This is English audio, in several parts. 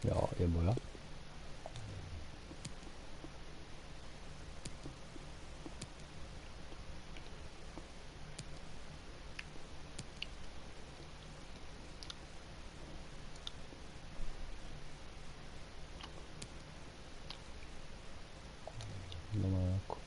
야, 얘 뭐야? 너무 많고.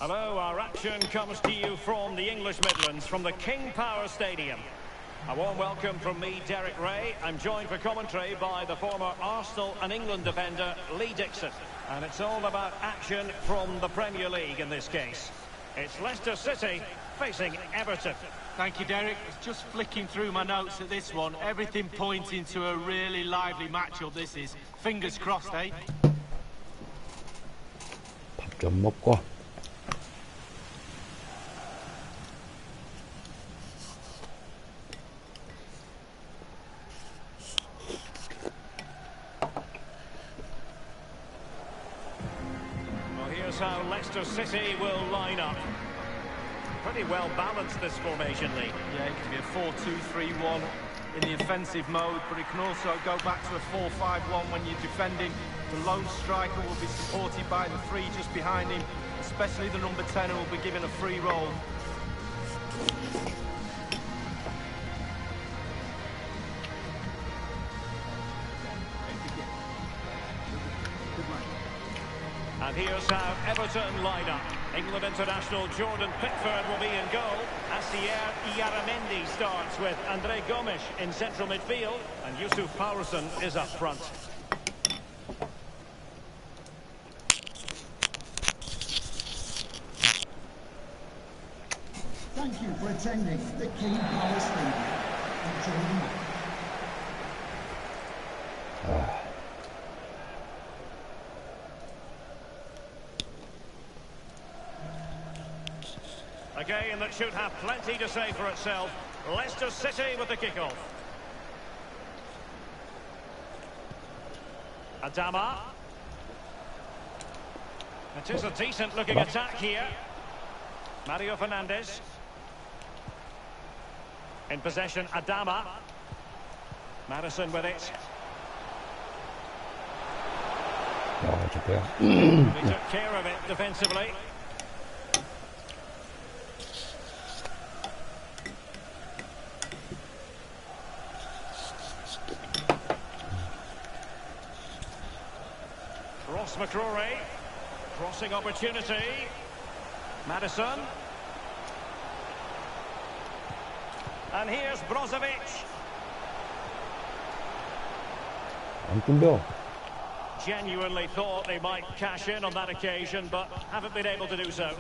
Hello, our action comes to you from the English Midlands, from the King Power Stadium. A warm welcome from me, Derek Ray. I'm joined for commentary by the former Arsenal and England defender, Lee Dixon. And it's all about action from the Premier League in this case. It's Leicester City facing Everton. Thank you, Derek. Just flicking through my notes at this one. Everything pointing to a really lively matchup this is. Fingers crossed, eh? 밥 좀 먹고. How Leicester City will line up. Pretty well balanced, this formation, Lee. Yeah, it can be a 4-2-3-1 in the offensive mode, but it can also go back to a 4-5-1 when you're defending. The lone striker will be supported by the three just behind him, especially the number 10 who will be given a free roll. And here's how Everton line up. England international Jordan Pickford will be in goal. Asier Iaramendi starts with Andre Gomes in central midfield. And Yusuf Powerson is up front. Thank you for attending the King Power Stadium. Enjoy the match. A game that should have plenty to say for itself. Leicester City with the kickoff. Adama. It is a decent looking attack here. Mario Fernandes. In possession, Adama. Madison with it. He took care of it defensively. Ross McCrory, crossing opportunity. Madison. And here's Brozovic. 안 뚫려. Genuinely thought they might cash in on that occasion, but haven't been able to do so.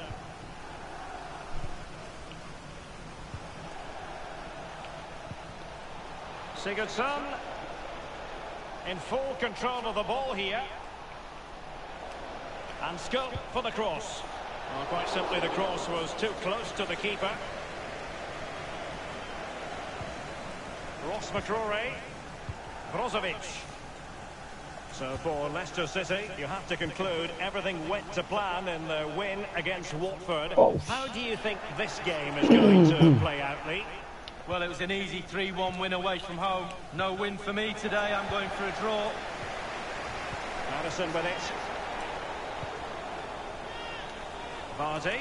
Sigurdsson in full control of the ball here. And scope for the cross. Well, quite simply, the cross was too close to the keeper. Ross McCrory. Brozovic. So for Leicester City, you have to conclude everything went to plan in their win against Watford. Oh. How do you think this game is going to play out, Lee? Well, it was an easy 3-1 win away from home. No win for me today. I'm going for a draw. Madison with it. Vardy.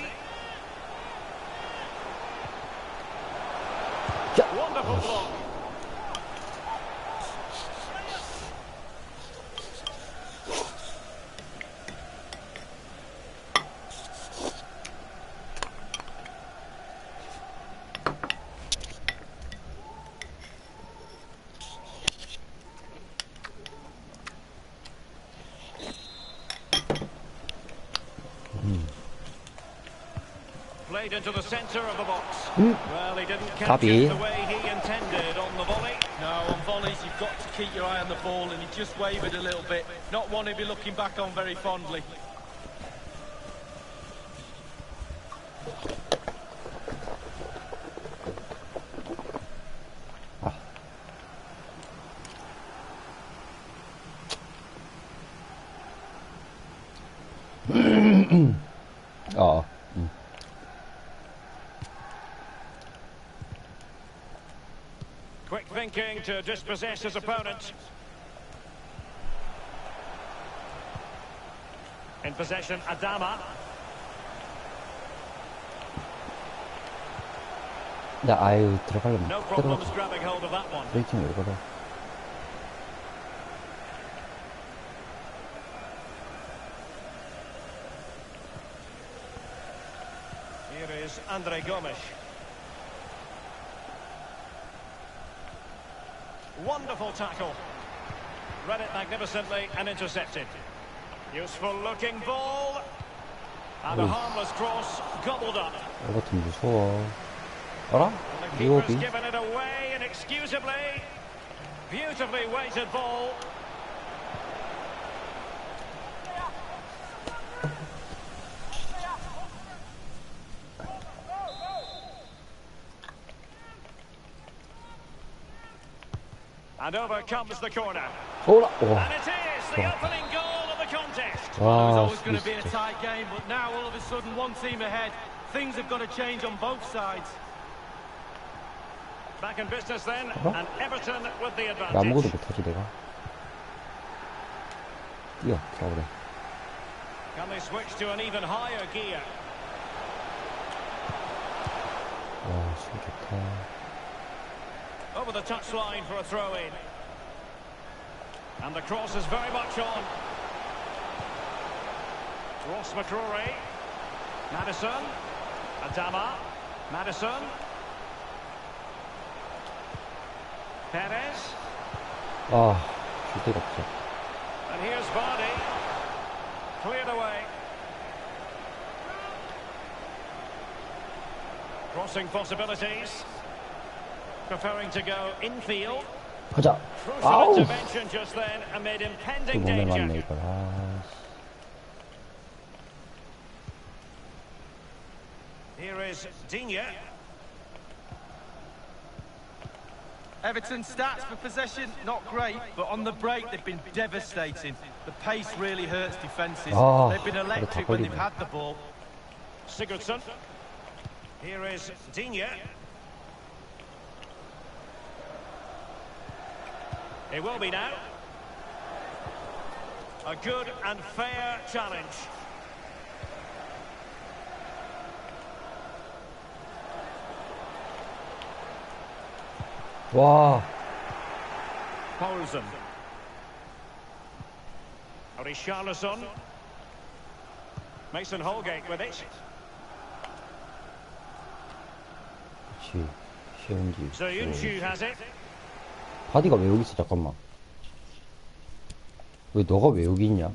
자. Wonderful block. Played into the centre of the box. Well, he didn't catch it the way he intended on the volley. No, on volleys, you've got to keep your eye on the ball, and he just wavered a little bit. Not one he'll be looking back on very fondly. 아. Quick thinking to dispossess his opponent. In possession, Adama. 야, 아유, 들어가려면 No problems grabbing hold of that one. 브레이킹 왜 걸어? Here is Andre Gomes. Wonderful tackle. Read it magnificently and intercepted. Useful looking ball. And a harmless cross gobbled up. 이것도 무서워. 알아? And the 이거 keeper's given it away inexcusably. Beautifully weighted ball. And over comes the corner. 오라. And 와. it is the opening goal of the contest. It was 와, always going to be a 진짜. tight game, but now all of a sudden one team ahead. Things have got to change on both sides. Back in business then, 어? and Everton with the 아무것도 advantage. 못하지 내가. 뛰어, 싸우래. Can they switch to an even higher gear? 와, 술 좋다. Over the touchline for a throw-in. And the cross is very much on. Ross McCrory. Madison. Adama. Madison. Perez. 아, 줄 데가 없어. And here's Vardy. Cleared away. Crossing possibilities. Preferring to go infield. 가자. Crucial 아우. intervention just then amid 또 impending 몸에 맞네 danger. 이걸. 아, Here is Digne. Everton's stats for possession, not great, but on the break they've been devastating. The pace really hurts defences. Ah, They've been electric when they've had the ball. Sigurdsson. Here is Digne. It will be now. A good and fair challenge. 와, Poulsen. Richarlison. Mason Holgate with it. 그렇지. 최은지. So Yunshu has it. 바디가 왜 여기 있어? 잠깐만. 왜 너가 왜 여기 있냐?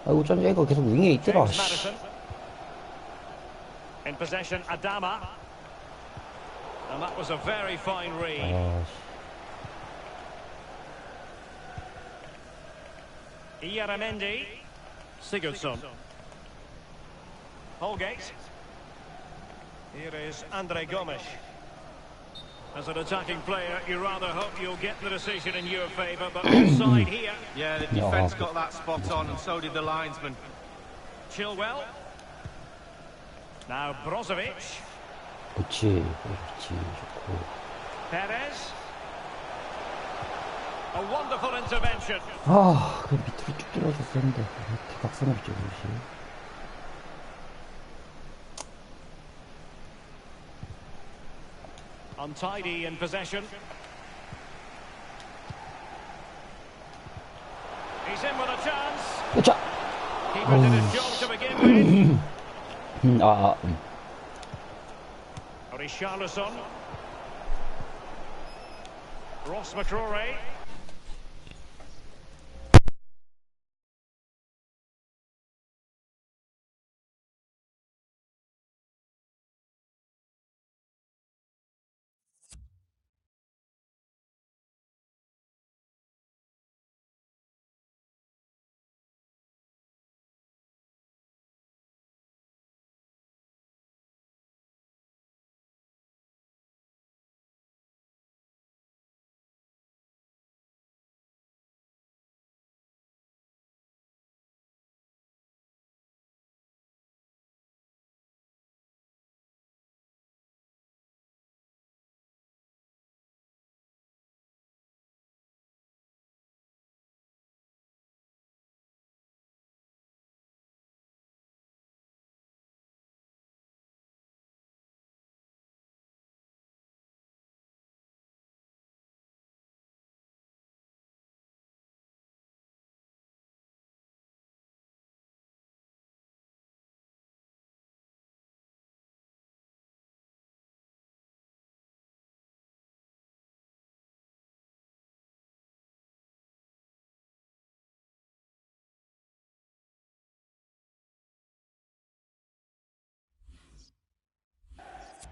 아이고 짠 얘가 계속 윙에 있더라. James 씨. Maddison. In possession, Adama. And that was a very fine read. 아, Iyaramendi. Sigurdsson. Holgate. Here is Andre Gomes. As an attacking player, you rather hope you'll get the decision in your favour, but offside here. Yeah, the defence got that spot on, and so did the linesman. Chilwell. Now Brozovic. 그렇지, 그렇지, 좋고. Perez. A wonderful intervention. 아, 그 밑으로 쭉 들어줬었는데 이렇게 각성을 찍으시. Untidy in possession. He's in with a chance. 자, Keeper did his job to begin with. Richarlison. Ross McCrory.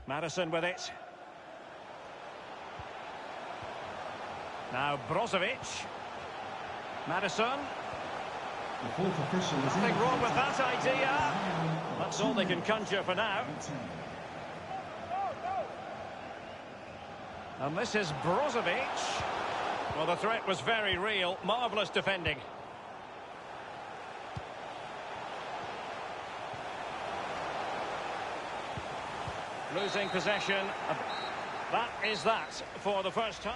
Maddison with it. Now Brozovic. Maddison. The fourth official is Nothing wrong with that idea. That's all they can conjure for now. And this is Brozovic. Well, the threat was very real. Marvellous defending. Losing possession. That is that for the first time.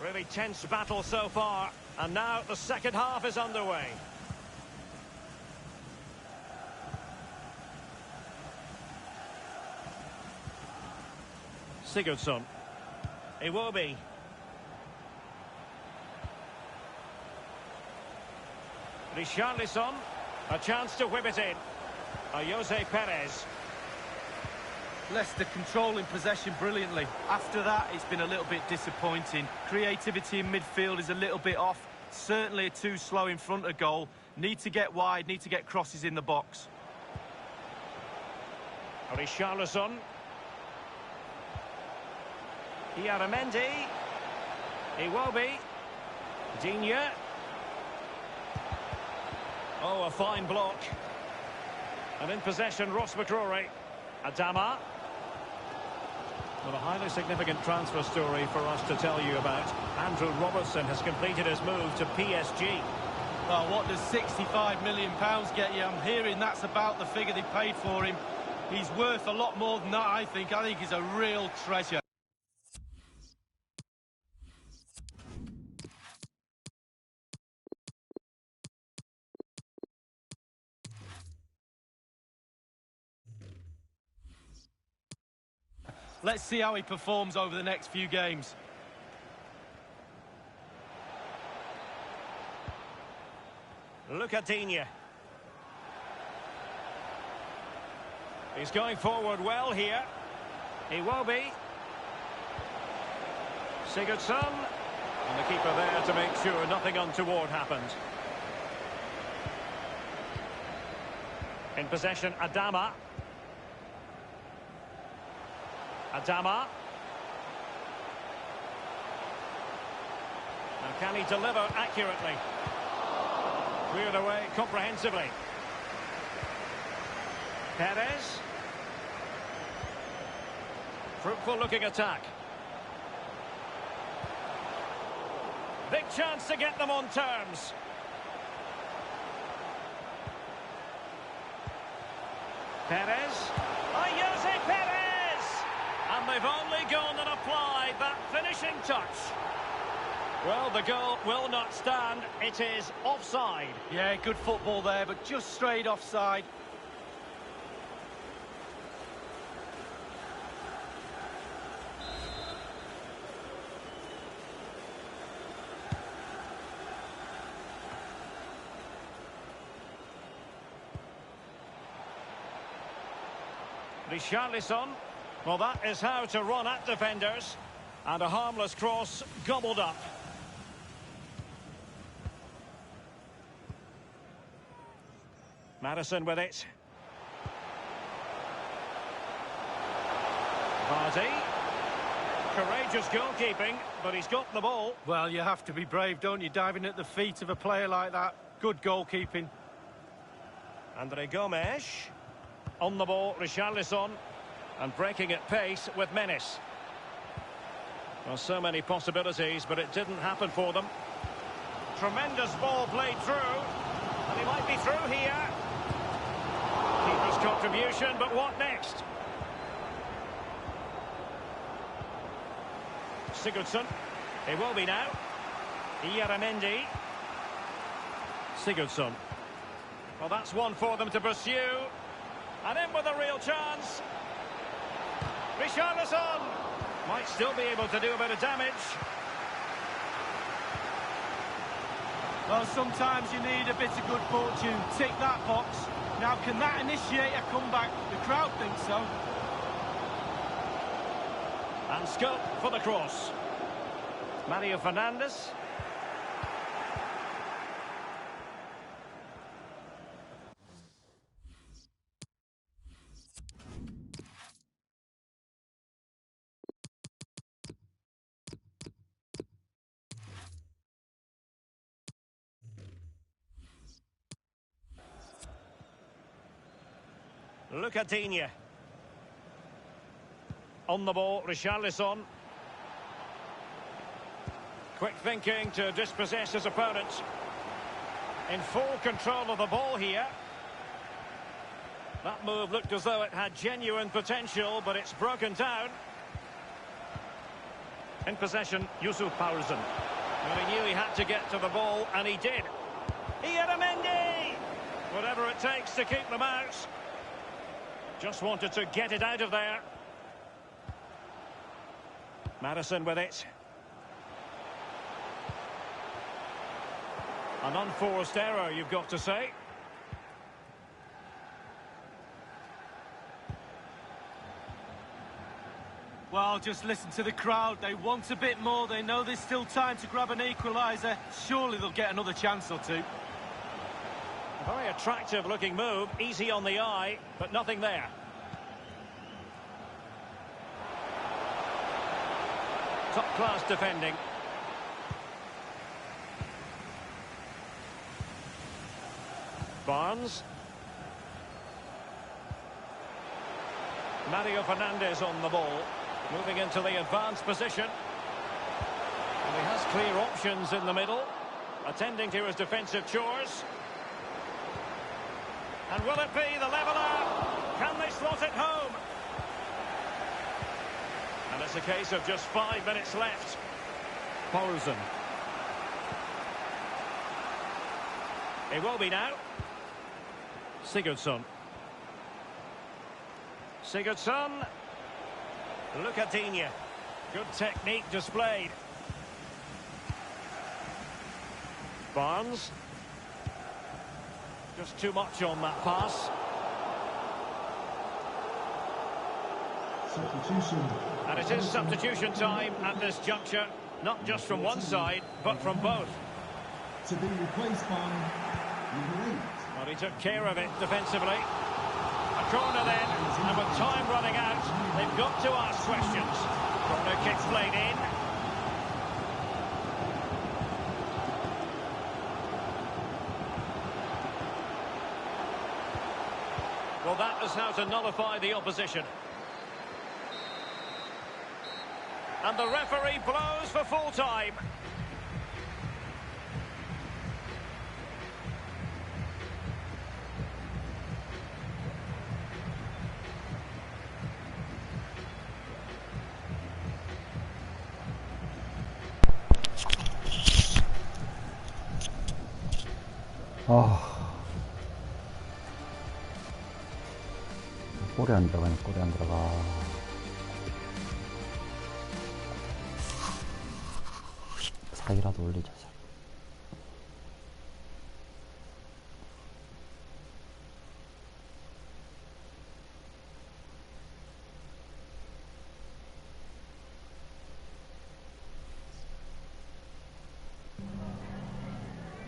Really tense battle so far, and now the second half is underway. Sigurdsson. Iwobi. Richarlison. A chance to whip it in. Jose Perez. Leicester controlling possession brilliantly. After that, it's been a little bit disappointing. Creativity in midfield is a little bit off. Certainly too slow in front of goal. Need to get wide, need to get crosses in the box. Richarlison. Iyaramendi. Iwobi. Digne. Oh, a fine block. And in possession, Ross McCrory. Adama. Well, a highly significant transfer story for us to tell you about. Andrew Robertson has completed his move to PSG. Well, what does £65 million get you? I'm hearing that's about the figure they paid for him. He's worth a lot more than that, I think. I think he's a real treasure. Let's see how he performs over the next few games. Lucadinha. He's going forward well here. He will be. Sigurdsson. And the keeper there to make sure nothing untoward happened. In possession, Adama. Adama. And can he deliver accurately? Cleared away comprehensively. Perez. Fruitful looking attack. Big chance to get them on terms. Perez. Oh, Jose Perez! And they've only gone and applied that finishing touch. Well, the goal will not stand. It is offside. Yeah, good football there, but just straight offside. Richarlison. Well, that is how to run at defenders. And a harmless cross gobbled up. Madison with it. Vardy. Courageous goalkeeping, but he's got the ball. Well, you have to be brave, don't you, diving at the feet of a player like that. Good goalkeeping. Andre Gomes. On the ball, Richarlison. And breaking at pace with menace. Well, so many possibilities, but it didn't happen for them. Tremendous ball played through. And he might be through here. Keeper's contribution, but what next? Sigurdsson. He will be now. Ieramendi. Sigurdsson. Well, that's one for them to pursue. And in with a real chance. Richarlison might still be able to do a bit of damage. Well, sometimes you need a bit of good fortune. Tick that box. Now, can that initiate a comeback? The crowd thinks so. And scope for the cross. Mario Fernandes. Lucadinha. On the ball, Richarlison. Quick thinking to dispossess his opponent. In full control of the ball here. That move looked as though it had genuine potential, but it's broken down. In possession, Yusuf Paulsen. Well, he knew he had to get to the ball, and he did. Ieramendi! Whatever it takes to keep them out. Just wanted to get it out of there. Madison with it. An unforced error, you've got to say. Well, just listen to the crowd. They want a bit more. They know there's still time to grab an equaliser. Surely they'll get another chance or two. A very attractive looking move, easy on the eye, but nothing there. Top class defending. Barnes. Mario Fernandes on the ball, moving into the advanced position. And he has clear options in the middle, attending to his defensive chores. And will it be the leveller? Can they slot it home? And it's a case of just 5 minutes left. Paulsen. He will be now. Sigurdsson. Sigurdsson. Look at Digne. Good technique displayed. Barnes. Just too much on that pass. Substitution. And it is substitution time at this juncture. Not just from one side, but from both. To be replaced by number 8. Well, he took care of it defensively. A corner then, and with time running out, they've got to ask questions. Corner kick played in. Well, that is how to nullify the opposition. And the referee blows for full time. 골이 안 들어가네. 골이 안 들어가. 사기라도 올리자.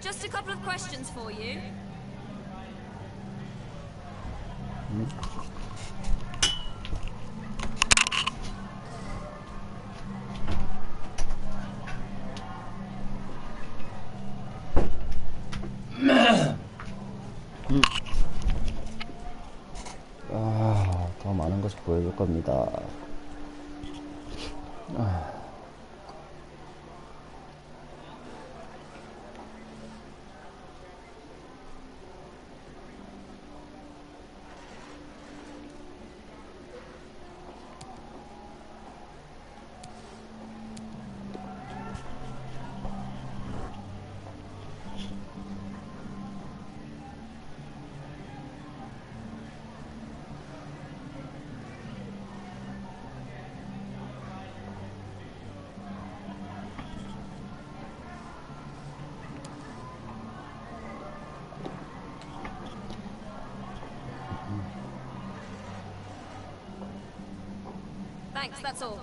Just a couple of questions for you. 더 많은 것을 보여줄 겁니다. Thanks, that's all.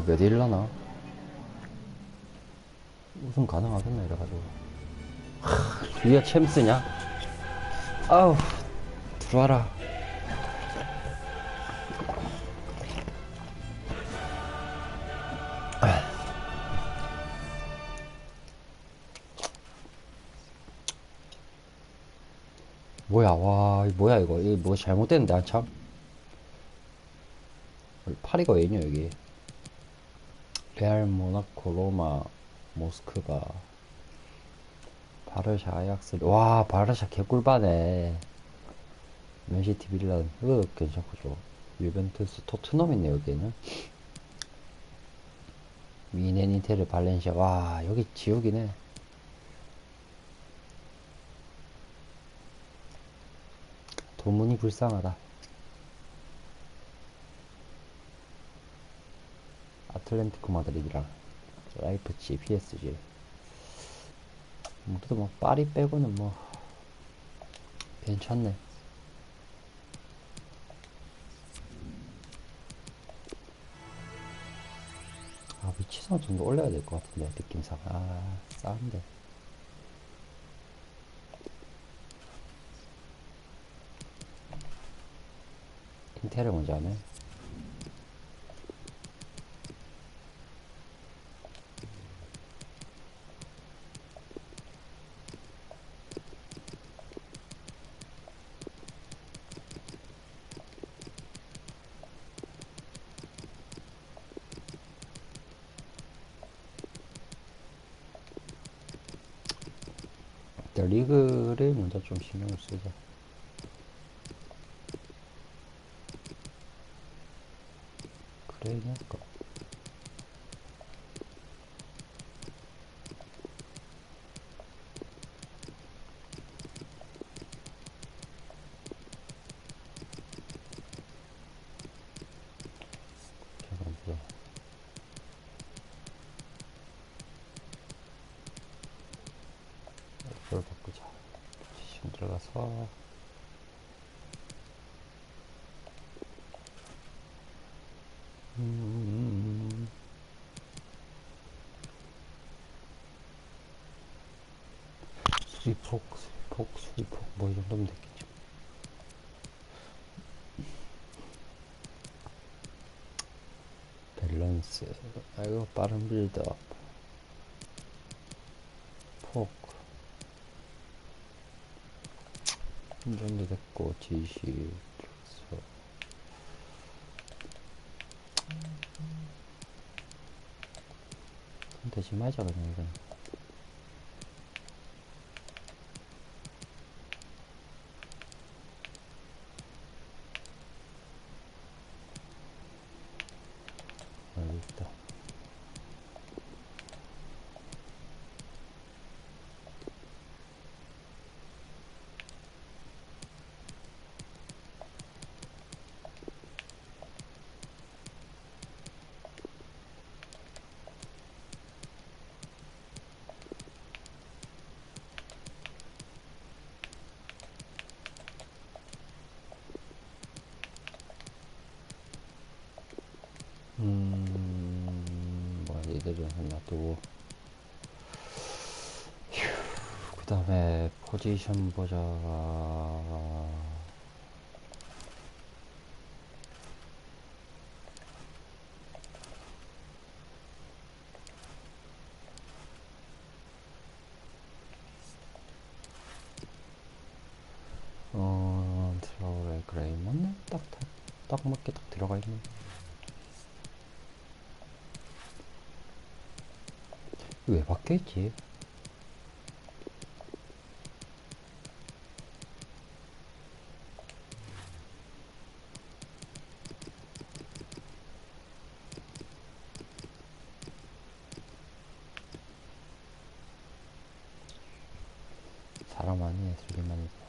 몇 일라나? 우승 가능하겠나 이래가지고. 뒤에 챔스냐? 아우, 들어와라. 뭐야, 와, 뭐야 이거. 이거 뭐 잘못됐는데 한참. 파리가 왜 있냐 여기. 레알, 모나코, 로마, 모스크바, 바르샤, 아약스. 와, 바르샤 개꿀바네. 맨시티, 밀란. 괜찮고 좋아. 유벤투스, 토트넘 있네 여기는. 미넨, 인테르, 발렌시아. 와, 여기 지옥이네. 도문이 불쌍하다. 아틀레티코 마드리드랑 라이프치, PSG. 그래도 뭐 파리 빼고는 뭐 괜찮네. 위치상 좀 더 올려야 될 것 같은데 느낌상. 싸운데. 인테를 먼저 하네. 리그를 먼저 좀 신경을 쓰자. 그래, 그러니까. 들어가서 수위폭 뭐 이 정도면 됐겠죠. 밸런스, 아이고 빠른 빌드업, 폭 이 정도 됐고 지시 들어가서 선택지 말자 그냥 이건. 여기 있다. 뭐 얘들은 놔두고 그 다음에 포지션 보자. 트라우레 그레이 맞네. 딱 맞게 딱 들어가 있네. 왜 바뀌었지? 사람 아니네, 소리만 있고.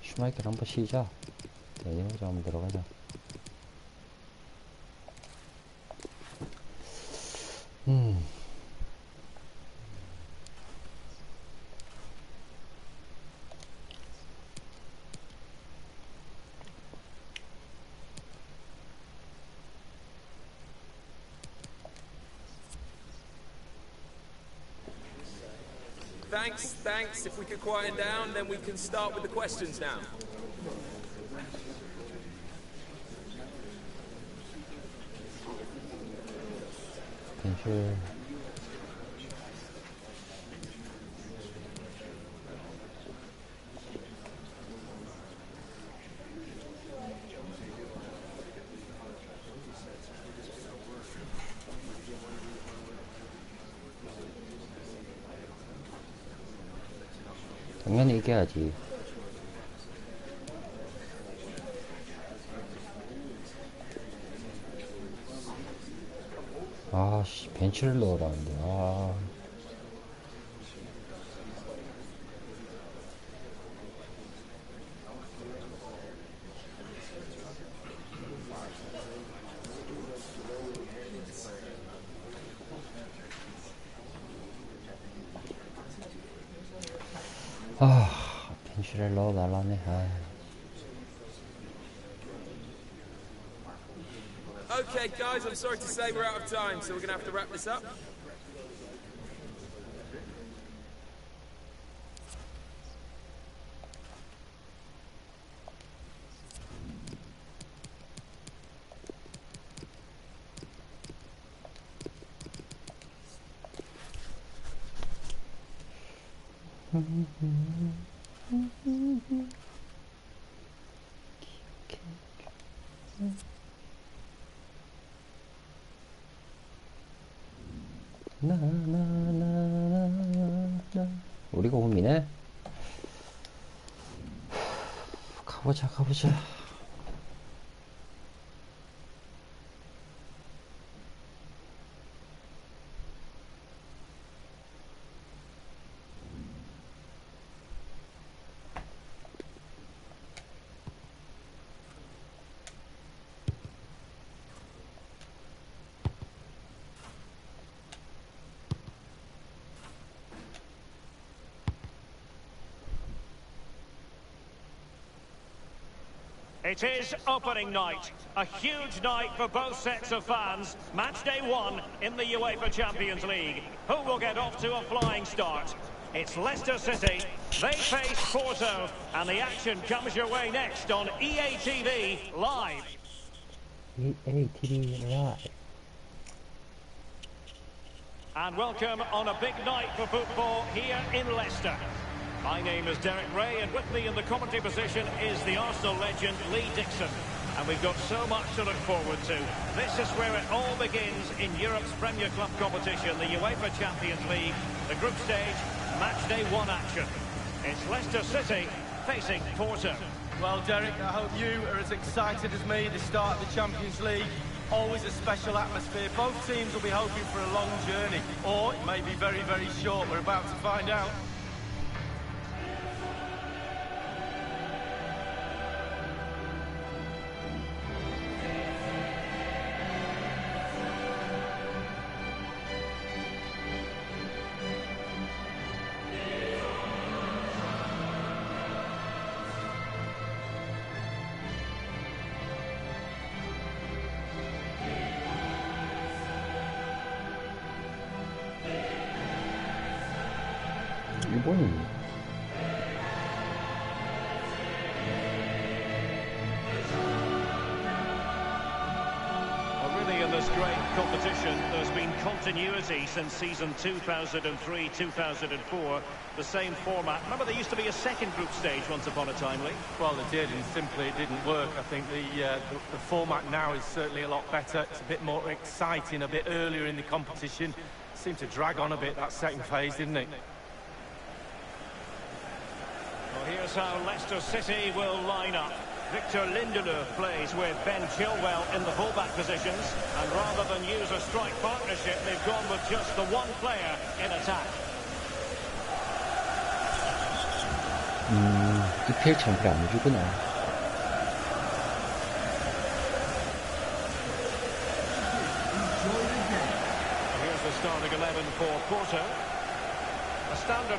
슈마이ker 한번 쉬자. 자, 이거자 한번 들어가자. Thanks. If we could quieten down, then we can start with the questions now. 벤출. 당연히 이겨야지. 아씨, 벤치를 넣으라는데. 벤치를 넣어달라네. Okay, guys, I'm sorry to say we're out of time, so we're going to have to wrap this up. 우리가 홈이네. 가보자. It is opening night, a huge night for both sets of fans. Match day 1 in the UEFA Champions League. Who will get off to a flying start? It's Leicester City. They face Porto, and the action comes your way next on EA TV Live. EA TV Live. And welcome on a big night for football here in Leicester. My name is Derek Ray, and with me in the commentary position is the Arsenal legend Lee Dixon. And we've got so much to look forward to. This is where it all begins in Europe's Premier Club competition, the UEFA Champions League, the group stage, match day 1 action. It's Leicester City facing Porto. Well, Derek, I hope you are as excited as me. The start of the Champions League, always a special atmosphere. Both teams will be hoping for a long journey, or it may be very, very short. We're about to find out. 일본이 Really, in this great competition, there's been continuity since season 2003-2004. The same format. Remember, there used to be a second group stage once upon a time, Lee? Well, it did, and simply it didn't work. I think the format now is certainly a lot better. It's a bit more exciting, a bit earlier in the competition. Seemed to drag on a bit, that second phase, didn't it? Well, here's how Leicester City will line up. Victor Lindelöf plays with Ben Chilwell in the fullback positions, and rather than use a strike partnership, they've gone with just the one player in attack. EPL champion 아니구나. Here's the starting 11 for Porto. A standard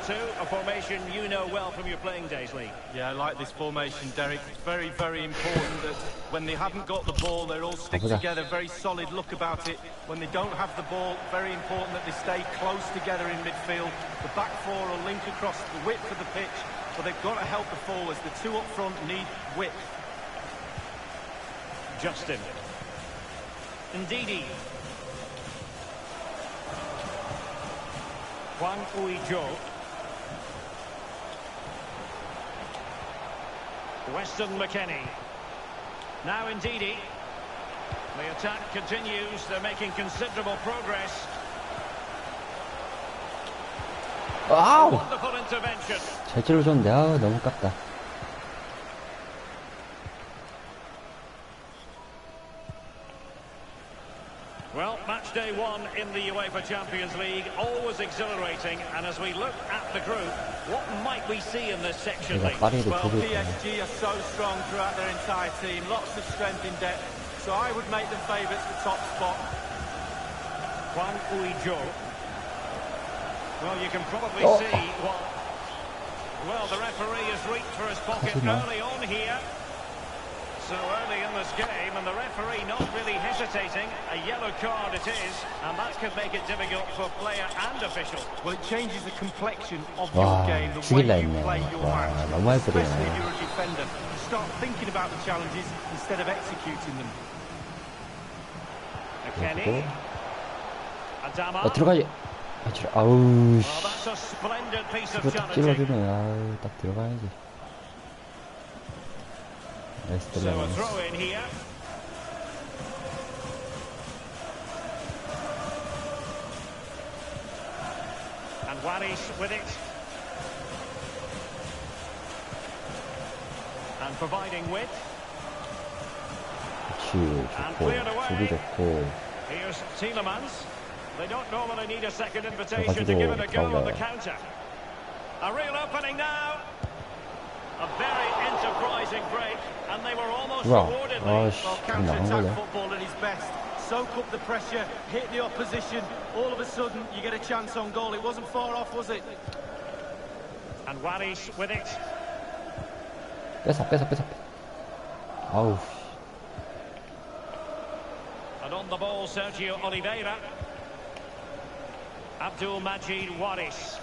4-4-2, a formation you know well from your playing days, Lee. Yeah, I like this formation, Derek. It's very, very important that when they haven't got the ball, they're all stick together. Very solid look about it. When they don't have the ball, very important that they stay close together in midfield. The back four will link across the width of the pitch, but they've got to help the forwards. The two up front need width. Justin. Ndidi. Juan Uijo. Weston McKennie. Now Ndidi. The attack continues. They're making considerable progress. 아우! Wonderful intervention. 잘 찔러줬는데 너무 깝다. Well, match day 1 in the UEFA Champions League, always exhilarating. And as we look at the group, what might we see in this section, Lee? Well, PSG are so strong throughout their entire team, lots of strength in depth. So I would make them favourites for top spot. Juan Uijo. Well, you can probably see what... Well, the referee has reached for his pocket early on here. So early in this game, and the referee not really hesitating. A yellow card it is, and that could make it difficult for player and official. Well, it changes the complexion of your game, the way you play your match. Especially if you're a defender. You start thinking about the challenges instead of executing them. McKennie. Adama. 들어가지. 아우 씨. Well, that's a splendid piece of 이거 딱 challenging. 찔러주네. 아우 딱 들어가야지. So a throw in here. And Waris with it. And providing width. 그렇지. 좋고. 수비 좋고. Here's Tielemans. They don't normally need a second invitation to give it a go on the counter. A real opening now. A very enterprising break, and they were almost rewarded. Well, counter-attack football at its best. Soak up the pressure, hit the opposition. All of a sudden, you get a chance on goal. It wasn't far off, was it? And Waris with it. 뺏어. 아우. And on the ball, Sergio Oliveira. Abdul Majid Waris.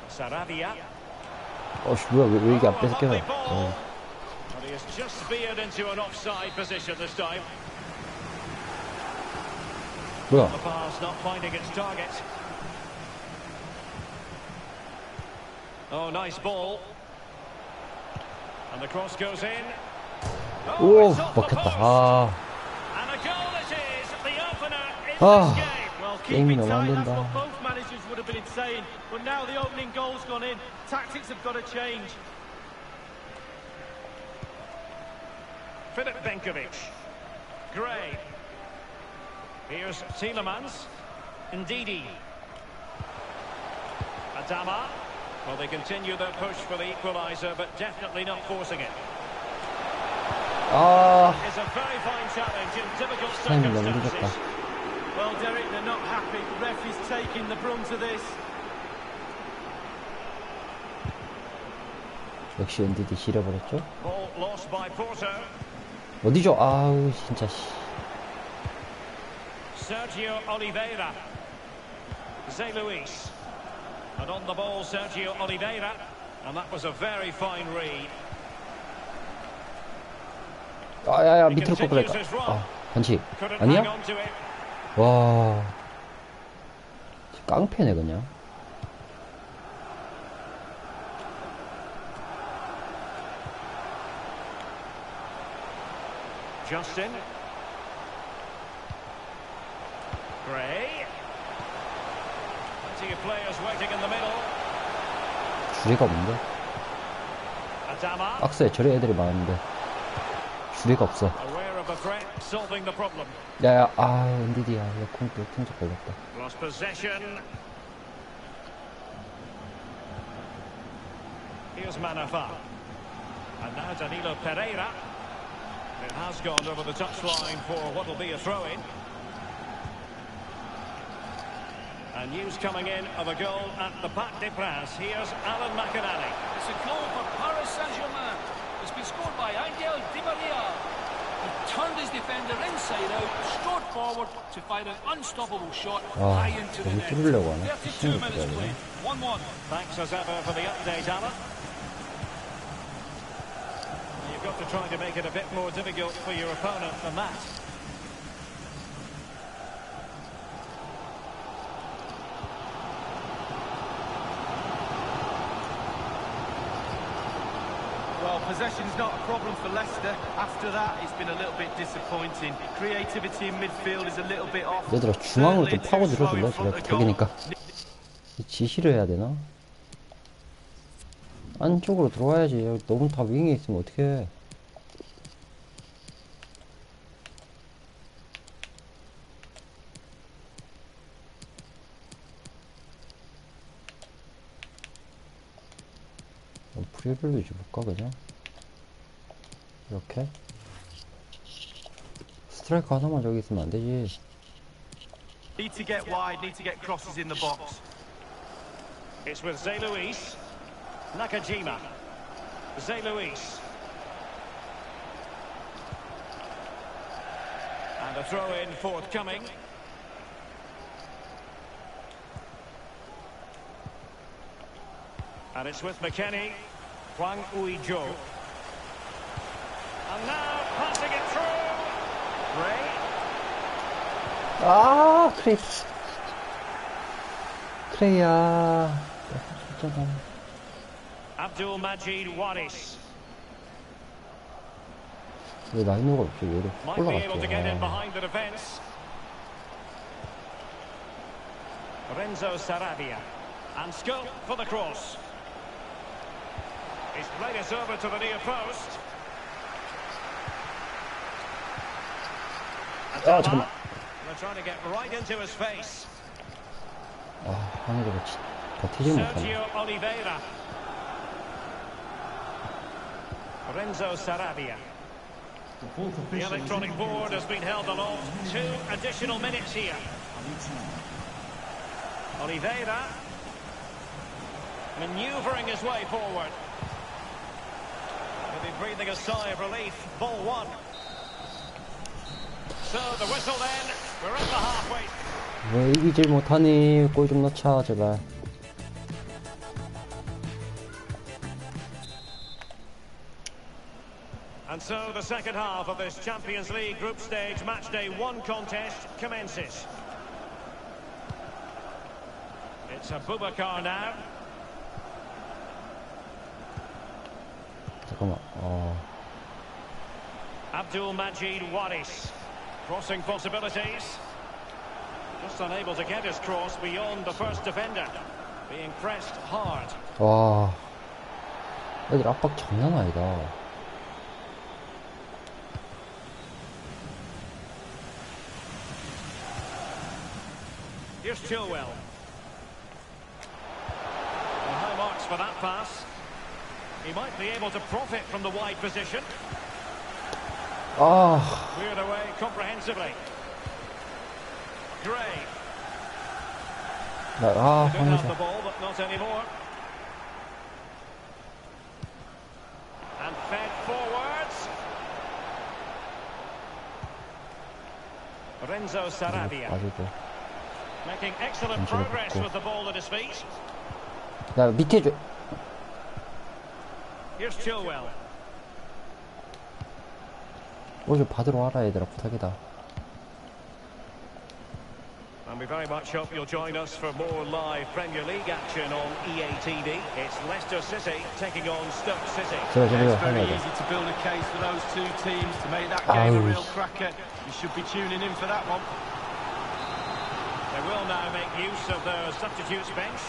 Sarabia. 어씨, 뭐야, 왜 이게 안 뺏겨? And he has just veered into an offside position this time. 뭐야? The pass not finding its target. Oh, nice ball. And the cross goes in. 오, it's off the 먹혔다. post. 아, And a goal it is, the opener in 아, this game. Well, keep 게임이 it 너무 안 tight, that's 된다. what both managers would have been saying. But now the opening goal's gone in. Tactics have got to change. Philip Benkovic. Gray. Here's Tielemans. Ndidi. Adama. Well, they continue their push for the equaliser, but definitely not forcing it. 아, It's a very fine challenge in difficult 타이밍 너무 circumstances. 늦었다. Well, Derek, they're not happy. The ref is taking the brunt of this. 역시 NDD 지려버렸죠? Ball lost by Porto. 어디죠? 아우, 진짜, 씨. Sergio Oliveira. Zé Luis. And on the ball, Sergio Oliveira. And that was a very fine read. 아, 야, 밑으로 꺾으랬다. 아, 반칙. Couldn't 아니야? hang on to it. 와. 깡패네, 그냥. Justin. Gray. Plenty of players waiting in the middle. 주리가 없는데? Adama. 박스에 저리 애들이 많은데. 주리가 없어. Aware of the threat, solving the problem. 야야, 아, NDD야. 콩적 걸렸다. Lost possession. Here's Manafa. And now Danilo Pereira. It has gone over the touchline for what will be a throw-in. And news coming in of a goal at the Parc des Princes. Here's Alan McInally. It's a goal for Paris Saint-Germain. It's been scored by Angel Di Maria. He turned his defender inside out, strode forward to fire an unstoppable shot 아, high into the 여기 net. 뚫으려고 하네. 32 minutes played, 1-1. Thanks as ever for the update, Alan. You've got to try to make it a bit more difficult for your opponent than that. Well, possession's not a problem for Leicester. After that, it's been a little bit disappointing. Creativity in midfield is a little bit off. 얘들아, 중앙으로 좀 파고 들어줄래? 저래 벽이니까. 지시를 해야 되나? 안쪽으로 들어와야지. 여기 너무 다 윙에 있으면 어떡해. 프리블로 줄까 그냥? 이렇게? 스트라이크 하나만 저기 있으면 안 되지. Need to get wide, need to get crosses in the box. It's with Zé Luis. Nakajima. Zé Luis. And a throw-in forthcoming. And it's with McKennie. Hwang Ui-jo. And now passing it through. Gray. 아, 크레이야. 진짜. Abdul Majid Waris. 왜 라이너가 없지? 왜 이렇게 Might be able to get in 올라갔지? behind the defence. Renzo Sarabia. And scope for the cross. He's played it over to the near post. 아, 잠깐만. They're trying to get right into his face. 아, 하늘이가 버티지 못하네. Sergio Oliveira. Renzo Sarabia. The electronic board has been held aloft. 2 additional minutes here. Oliveira. Manoeuvring his way forward. He'll be breathing a sigh of relief. Ball one. So the whistle then. We're at the halfway. 왜 이기질 못하니? 골 좀 넣자 제발. And so the second half of this Champions League group stage match day 1 contest commences. It's Abubakar now. 잠깐만. Abdul Majid Waris. Crossing possibilities. Just unable to get his cross beyond the first defender. Being pressed hard. 와. 애들 압박 장난 아니다. Here's Chilwell. Well, high marks for that pass. He might be able to profit from the wide position. Cleared away comprehensively. Gray. Did have the ball, but not anymore. And fed forwards. Renzo Sarabia. Making excellent progress with the ball at his feet. 야, 밑에 줘. Here's Chilwell. 좀 받으러 와라 얘들아, 부탁이다. And we very much hope you'll join us for more live Premier League action on EA TV. It's Leicester City taking on Stoke City. It's very easy to build a case for those two teams to make that game a real cracker. You should be tuning in for that one. They will now make use of their substitutes bench.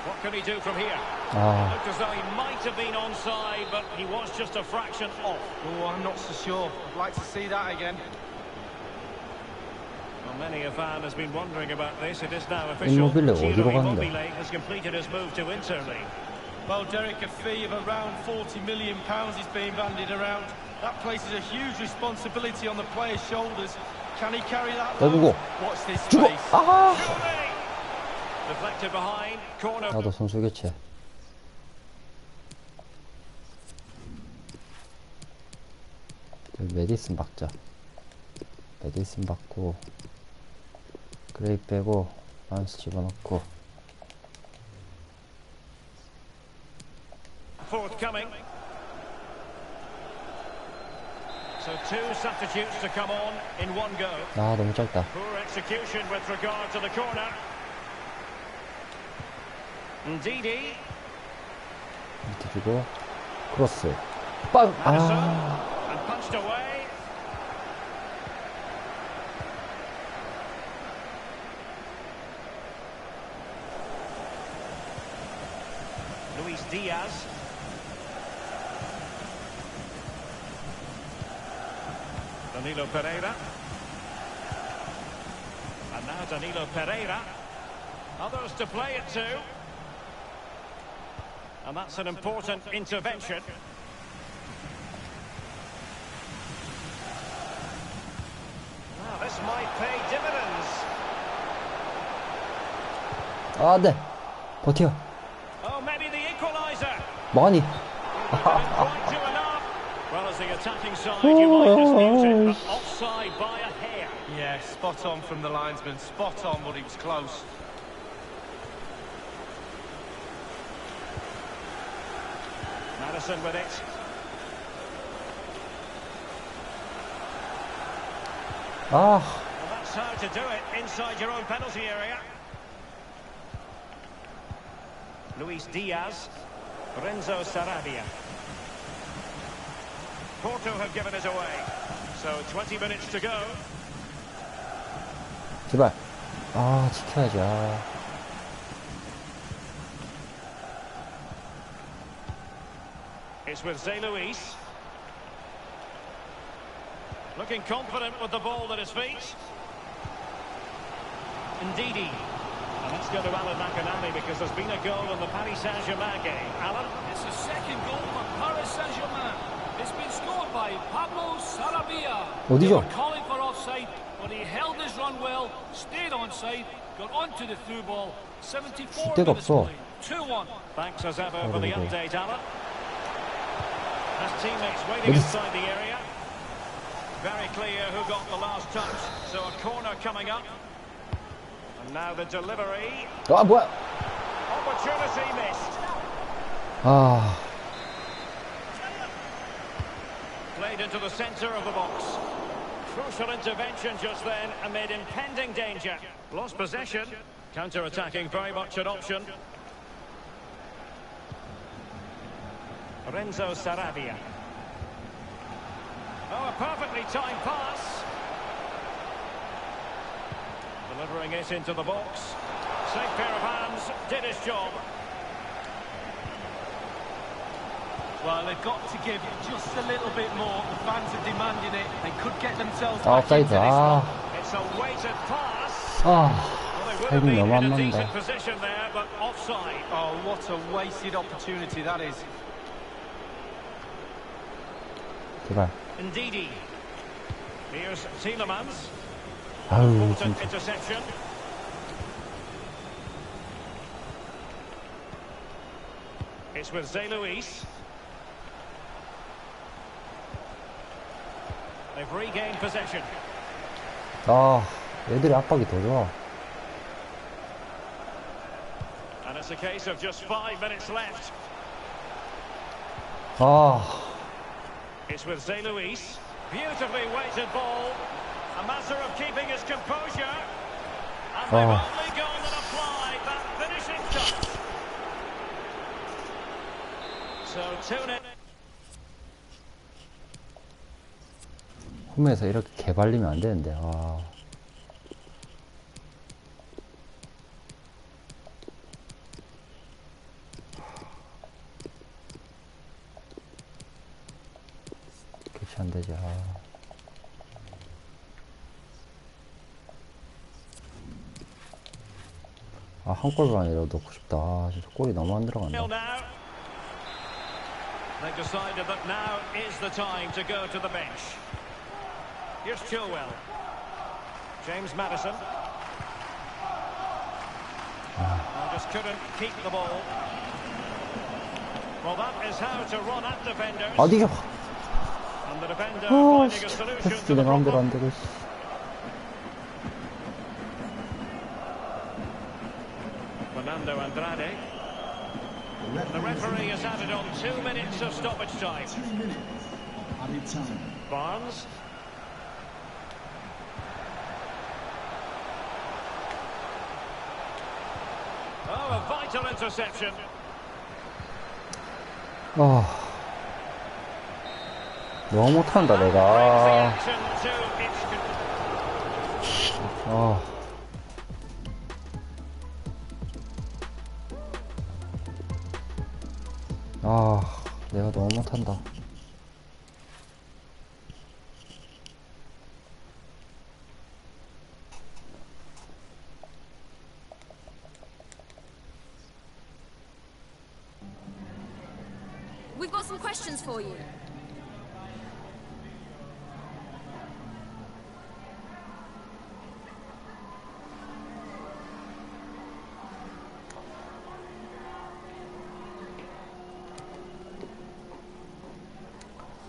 What can he do from here? It looked as though he might have been onside, but he was just a fraction off. Oh, I'm not so sure. I'd like to see that again. Well, many a fan has been wondering about this. It is now official. Ciro Immobile has completed his move to Inter League. Well, Derek, a fee of around £40 million is being bandied around. That places a huge responsibility on the player's shoulders. Can he carry that load? Watch this space. Deflected behind, corner. 나도 선수 교체. 메디슨 박자. 메디슨 받고 그레이 빼고 만스 집어넣고. Forthcoming. So two substitutes to come on in one go. 너무 짧다. Poor execution with regard to the corner. Ndidi. 밑에 주고 크로스. 빵. And punched away. Luis Diaz. Danilo Pereira. And now Danilo Pereira. Others to play it to. And that's an important intervention. Now this might pay dividends. 네. 버텨. Oh, maybe the equaliser. 뭐하니? Quite do enough. Well, as the attacking side, you might dispute it, but offside by a hair. Yeah, spot on from the linesman. Spot on, but he was close. Madison with it. Well, that's how to do it inside your own penalty area. Luis Diaz. Renzo Sarabia. Porto have given it away. So 20 minutes to go. 제발. 지켜야지. It's with Zé Luis. Looking confident with the ball at his feet. Ndidi. And let's go to Alan McAnally because there's been a goal in the Paris Saint-Germain game. Alan? It's the second goal for Paris Saint-Germain. It's been scored by Pablo Sarabia. They were calling for offside, but he held his run well, stayed onside, got onto the through ball. 74 데가 minutes 없어. played. 2-1. Thanks as ever for the 어이구. update, Alan. As teammates waiting inside the area. Very clear who got the last touch. So a corner coming up. And now the delivery. 아, 뭐야? Opportunity missed. 아, Played into the centre of the box. Crucial intervention just then amid impending danger. Lost possession. Counter-attacking very much an option. Renzo Sarabia. Oh, a perfectly timed pass. Delivering it into the box. Safe pair of hands, did his job. Well, they've got to give just a little bit more. The fans are demanding it. They could get themselves 아, back into 사이드. this one. 아, It's a weighted pass. 아, Well, they would have 타이밍 been 너무 안 in a decent 맞는다. position there, but offside. Oh, what a wasted opportunity that is. 제발. Ndidi. Here's Tielemans. 아유, Important 진짜. interception. It's with Zé Luis. They've regained possession. 아, 애들이 압박이 더 좋아. And it's a case of just 5 minutes left. 아, It's with Zé Luis. Beautifully weighted ball. A matter of keeping his composure. And they've only gone and applied that finishing touch. So 2-0. 홈에서 이렇게 개발리면 안 되는데, 아. 교체 안 되지, 아. 아, 한 골만이라도 넣고 싶다. 아, 진짜 골이 너무 안 들어간다. Now. They've decided that now is the time to go to the bench. Here's Chilwell. James Maddison. And just couldn't keep the ball. Well, that is how to run at defenders. 어디가? And the defender 아, finding a 씨, solution 패스 to 내 the 마음대로 problem. 안 되고, 씨. Fernando Andrade. The referee has added on 2 minutes of stoppage time. 2 minutes added time. Barnes. Oh, a vital interception. 아. 너무 못한다, Brings the 내가. action to its 아. 아, 내가 너무 못한다. We've got some questions for you.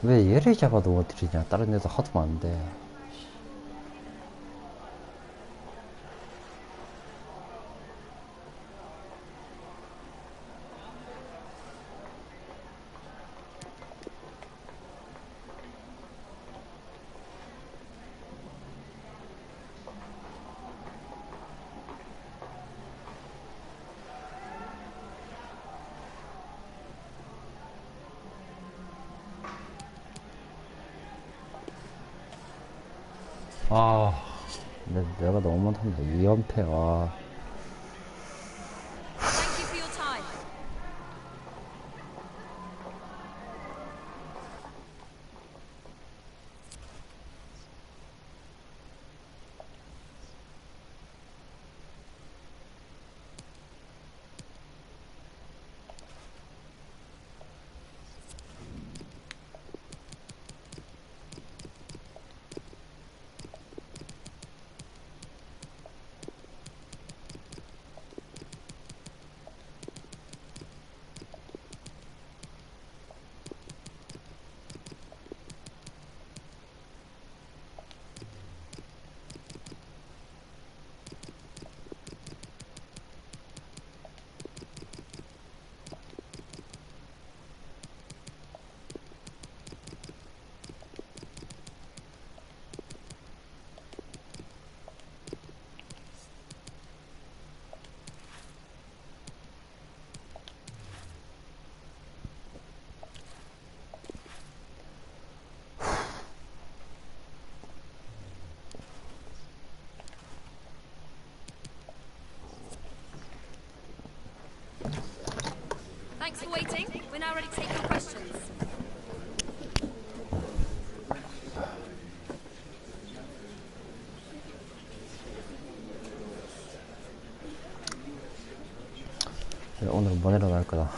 왜 얘를 잡아도 못 들이냐? 다른 데도 하도 많은데. 아, 내가 너무 못한다. 2연패, 와. Thank you for your time. Thanks for waiting. We're now ready to take your questions. 오늘은 뭐 내려갈 거다.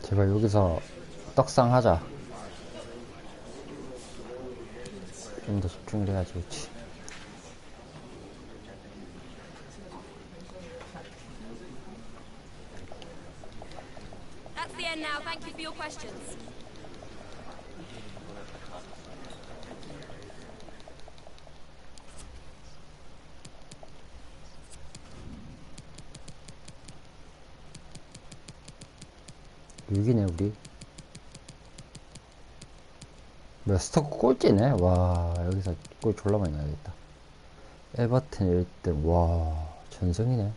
제발 여기서 떡상 하자. 좀 더 집중을 해야지. 그렇지. That's the end now. Thank you for your questions. 여기네 우리. 레스터 꼴찌네. 와, 여기서 골 졸라 많이 나야겠다. 에버튼 1등. 와, 전성이네.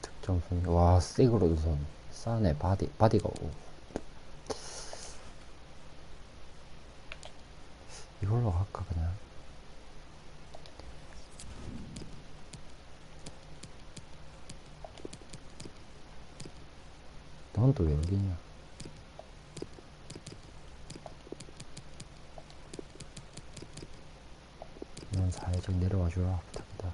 득점 순위. 와, 세그로드선 싸네. 바디가. 오. 이걸로 할까 그냥. 넌 또 왜 여기 있냐? 넌 살짝 내려와 주라. 부탁이다.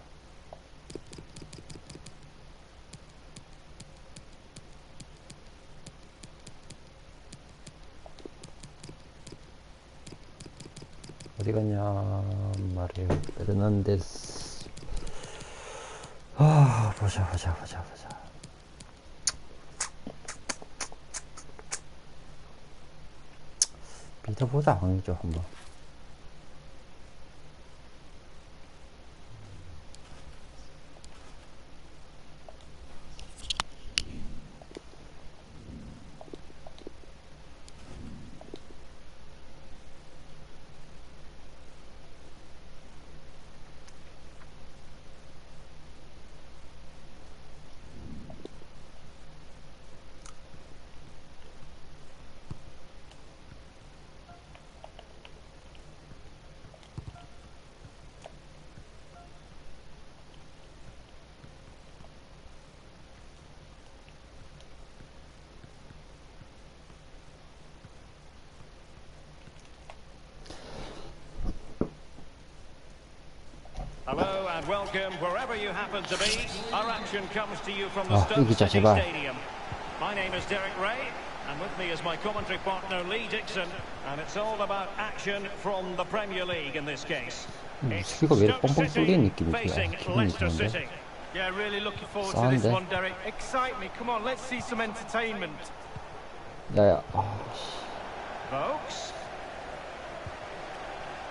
어디 갔냐 말이에요. 베르난데스. 아, 보자. 믿어보자, 황의조 한번. Hello and welcome wherever you happen to be. Our action comes to you from the 이기자, City 제발. Stadium. My name is Derek Ray, and with me is my commentary partner Lee Dixon, and it's all about action from the Premier League in this case. It's 수비가 왜 이렇게 Stoke 뻥뻥 뚫리는 City 느낌이 facing 들어요. 기분이 Leicester 드는데. City. Yeah, really looking forward to this 싸운데? one, Derek. Excite me. Come on, let's see some entertainment. 야야. Folks,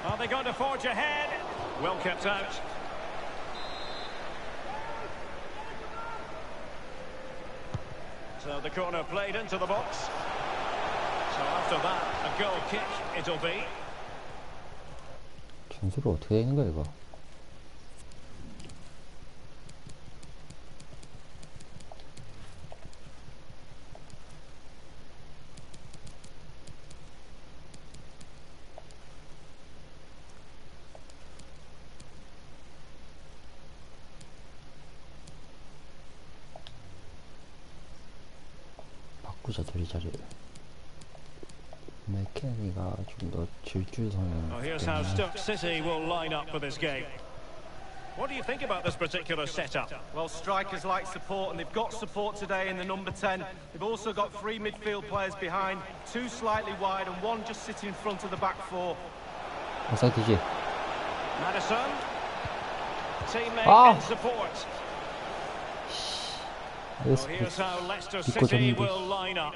are they going to forge ahead? Well kept out. So the corner played into the box. So after that, a goal kick it'll be. 전술이 어떻게 되는 거야 이거? 바꾸자 둘이 자리를. 맥케니가 좀 더 질주성이. Well, here's how Stoke City will line up for this game. What do you think about this particular setup? Well, strikers like support, and they've got support today in the number 10. They've also got 3 midfield players behind, 2 slightly wide, and 1 just sitting in front of the back 4. offside이지. Madison, teammate Ah. in support. Well, here's how Leicester 믿고 City 졌는데. will line up.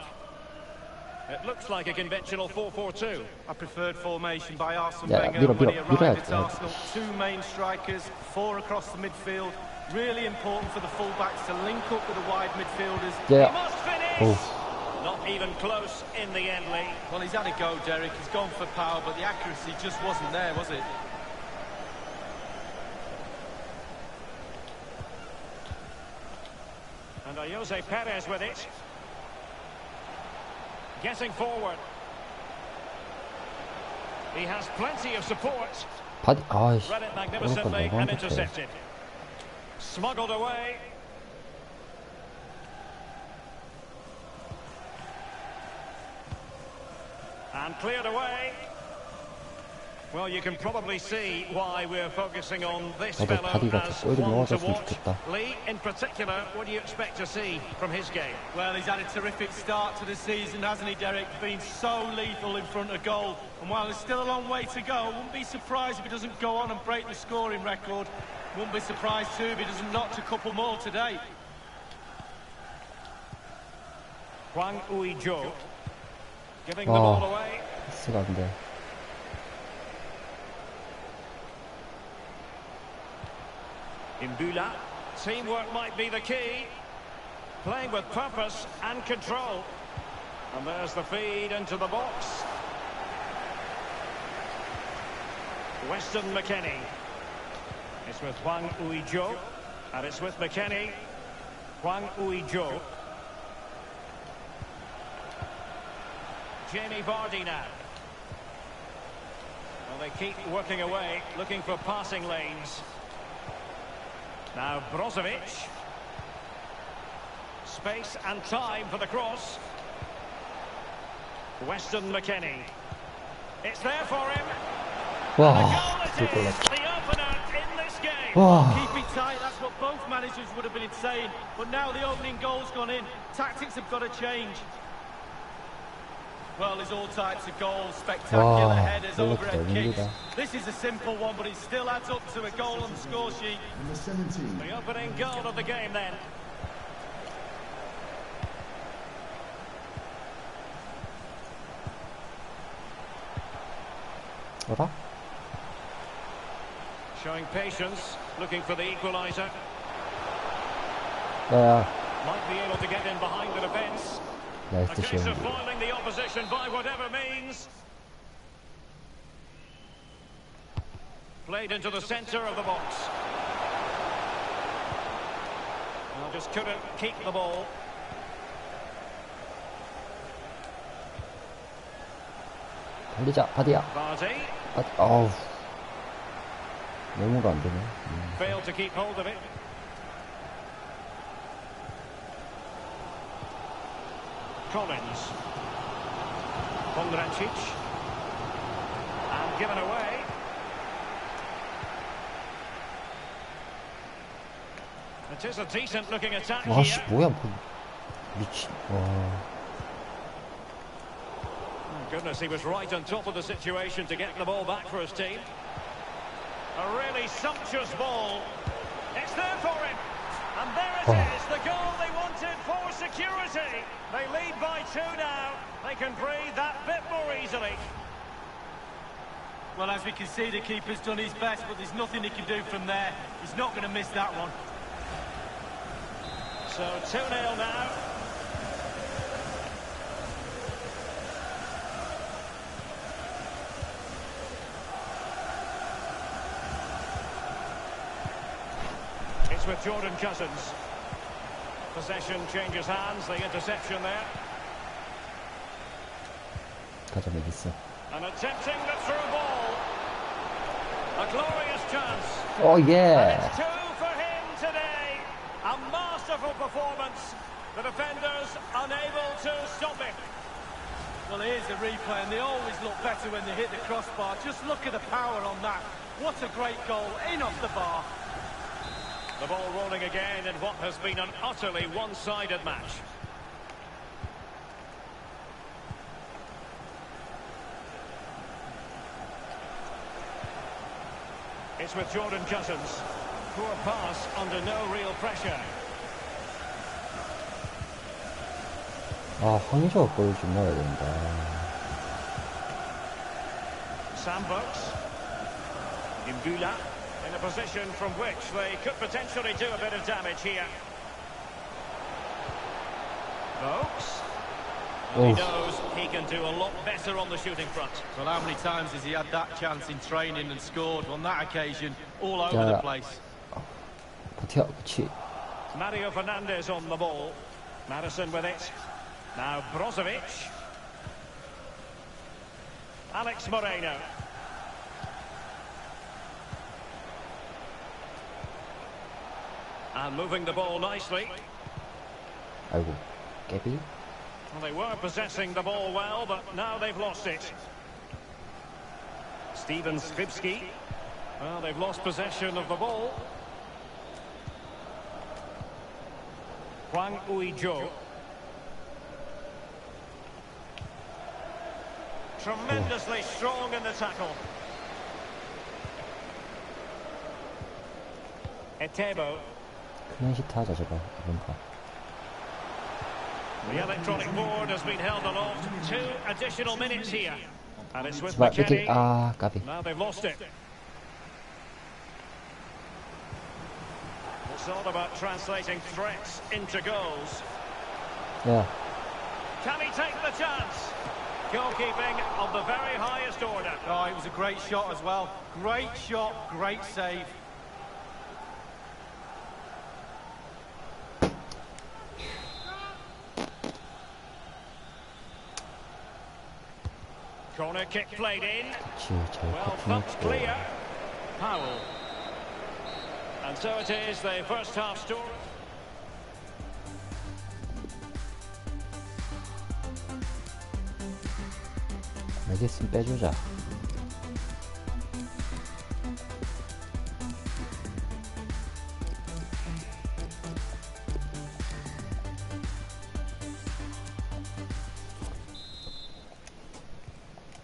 It looks like a conventional 4-4-2. A preferred formation by Arsene Yeah, Wenger when he arrived mirror, at Arsenal. Two main strikers, four across the midfield. Really important for the fullbacks to link up with the wide midfielders. He Yeah. must finish. Oh. Not even close in the end, Lee. Well, he's had a go, Derek. He's gone for power, but the accuracy just wasn't there, was it? And Jose Perez with it. Getting forward. He has plenty of support. 바디, 아이씨. Read it 오른발 magnificently 너무 안 and 좋대. intercepted. Smuggled away. And cleared away. Well, you can probably see why we're focusing on this 나도 fellow 바디가 as 골 좀 one to 넣어줬으면 watch. 좋겠다. Lee, in particular, what do you expect to see from his game? Well, he's had a terrific start to the season, hasn't he, Derek? Been so lethal in front of goal. And while there's still a long way to go, wouldn't be surprised if he doesn't go on and break the scoring record. Wouldn't be surprised, too, if he doesn't notch a couple more today. Hwang Ui-jo giving the ball 와, away. 패스가 안 돼. Imbula. Teamwork might be the key. Playing with purpose and control. And there's the feed into the box. Weston McKennie. It's with Hwang Ui-jo. And it's with McKennie. Hwang Ui-jo. Jamie Vardy now. Well, they keep working away, looking for passing lanes. Now Brozovic. Space and time for the cross. Weston McKennie. It's there for him. 와, The 죽을 goal it 뻔 is, the opener in this game. 와, Keep it tight, that's what both managers would have been saying. But now the opening goal's gone in. Tactics have got to change. Well, there's all types of goals, spectacular Wow, headers, look overhead at kicks. that. This is a simple one, but it still adds up to a goal on the score sheet. Number 17. The opening goal of the game then. 뭐라? Showing patience, looking for the equaliser. 야, Might be able to get in behind the defence. A 나이스 case 시험. of foiling the opposition by whatever means. Played into the centre of the box. Well, just couldn't keep the ball. 달리자, 바디야. Vardy 바디, 아우. 너무가 안 되네. failed to keep hold of it. Collins. Kondracic. And given away. It is a decent looking attack 와, 씨, here. 뭐야, 뭐. 미친. 와. Oh, goodness, he was right on top of the situation to get the ball back for his team. A really sumptuous ball. It's there for him. And there it is, the goal they wanted for security. They lead by 2 now. They can breathe that bit more easily. Well, as we can see, the keeper's done his best, but there's nothing he can do from there. He's not going to miss that one. So 2-0 now. It's with Jordan Cousins. Possession changes hands, the interception there. 가자, 메디스. And attempting the through ball. A glorious chance. 오, And 예. it's 2 for him today. A masterful performance. The defenders unable to stop it. Well, here's a replay, and they always look better when they hit the crossbar. Just look at the power on that. What a great goal, in off the bar. The ball rolling again in what has been an utterly one-sided match. It's with Jordan Cousins. Poor pass under no real pressure. 아, 황의조가 골 좀 넣어야 된다. Sambos. Imbula. In a position from which they could potentially do a bit of damage here. Vokes. He knows he can do a lot better on the shooting front. Well, how many times has he had that chance in training and scored? On that occasion, all over the place. 버텨, 그치. Mario Fernandez on the ball. Madison with it. Now Brozovic. Alex Moreno. And moving the ball nicely. 아이고, 깨비. Well, they were possessing the ball well, but now they've lost it. Steven Skripski. Well, they've lost possession of the ball. Hwang Ui-jo. Tremendously strong in the tackle. Etebo. 클린시트 하자, 제발. 이번 판. The electronic board has been held aloft. 2 additional minutes here. And it's with 제발, McKennie. 이렇게, 아, 까비. Now they've lost it. It's all about translating threats into goals. 야, Can he take the chance? Goalkeeping of the very highest order. Oh, it was a great shot as well. Great shot, great save. Corner kick played in. 그치, 잘 Well, thumped 커팅했고. clear. Powell. And so it is, the first half story. 알겠으면 빼주자.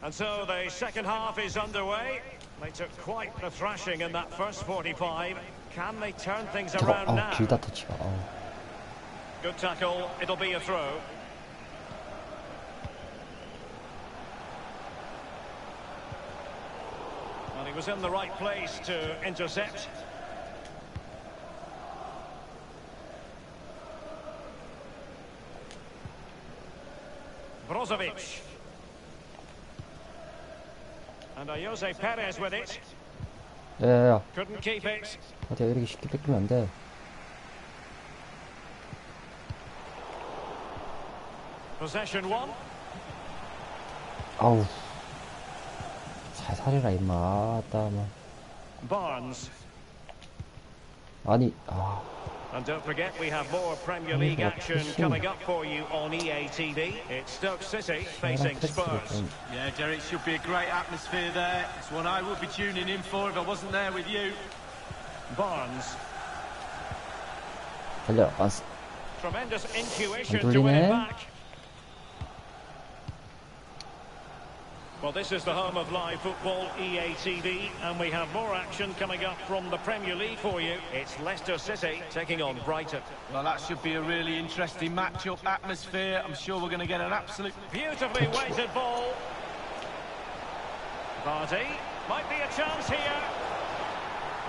And so the second half is underway. They took quite the thrashing in that first 45. Can they turn things around 아, now? 길다 터치가. Good tackle. It'll be a throw. And he was in the right place to intercept. Brozovic. And Jose Perez with it. 야야야, Couldn't keep it. 어디야, 이렇게 쉽게 뺏기면 안 돼. Possession one. 아우. 살살해라, 임마. 아따, 뭐. Barnes. 아니, 아. And don't forget, we have more Premier League action coming up for you on EA TV. It's Stoke City facing Spurs. Yeah, Derek, should be a great atmosphere there. It's one I would be tuning in for if I wasn't there with you. Barnes. 달려, 완스. Tremendous intuition to win it back. Well, this is the home of live football, EA TV, and we have more action coming up from the Premier League for you. It's Leicester City taking on Brighton. Well, that should be a really interesting match-up atmosphere. I'm sure we're going to get an absolute... Beautifully weighted ball. Vardy. Might be a chance here.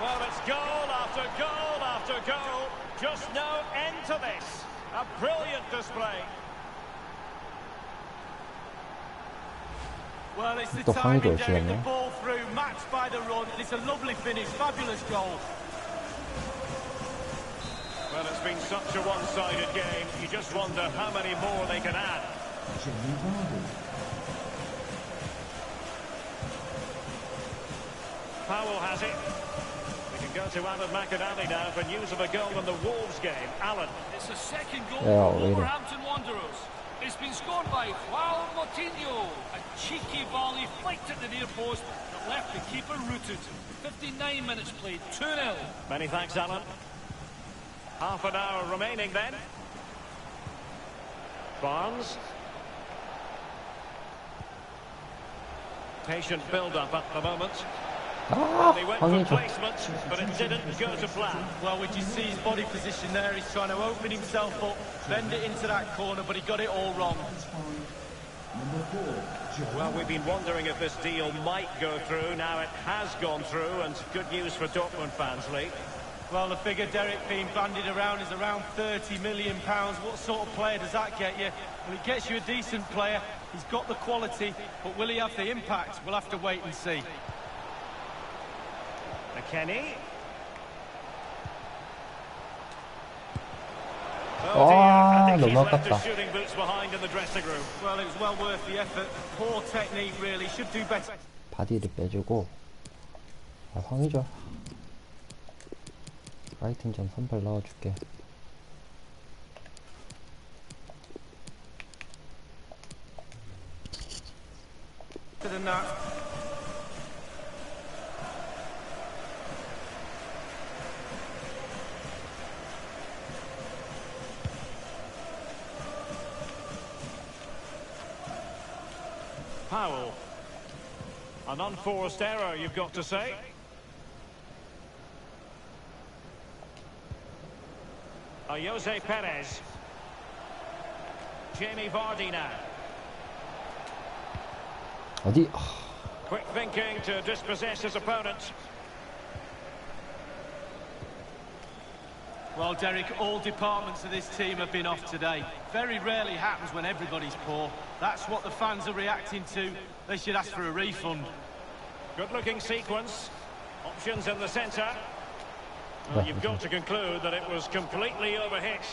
Well, it's goal after goal after goal. Just no end to this. A brilliant display. Well, it's the 또 timing 황의조 there in the 역시였네. ball through, matched by the run. It's a lovely finish, fabulous goal. Well, it's been such a one-sided game. You just wonder how many more they can add. Jamie Vardy. Powell has it. We can go to Alan McAnally now for news of a goal in the Wolves game. Alan. It's the second goal Yeah, for later. Wolverhampton Wanderers. It's been scored by João Moutinho. A cheeky volley flicked at the near post that left the keeper rooted. 59 minutes played, 2-0. Many thanks, Alan. Half an hour remaining then. Barnes. Patient build-up at the moment. Well, he went for 황의조. placement, but it didn't go to plan. Well, would you see his body position there? He's trying to open himself up, bend it into that corner, but he got it all wrong. Number 4, John. Well, we've been wondering if this deal might go through. Now it has gone through, and good news for Dortmund fans, Lee. Well, the figure, Derek, being bandied around is around £30 million. What sort of player does that get you? Well, it gets you a decent player. He's got the quality, but will he have the impact? We'll have to wait and see. McKennie. 아, I think 너무 he's left 아깝다. his shooting boots behind in the dressing room. Well, it was well worth the effort. Poor technique, really. Should do better. 바디를 빼주고. 아, 황의조. 라이팅전 선발 넣어줄게. Than that. Powell. An unforced error, you've got to say. Jose Perez. Jamie Vardy now. 어디? Quick thinking to dispossess his opponent. Well, Derek, all departments of this team have been off today. Very rarely happens when everybody's poor. That's what the fans are reacting to. They should ask for a refund. Good-looking sequence. Options in the centre. Well, you've got to conclude that it was completely overhit.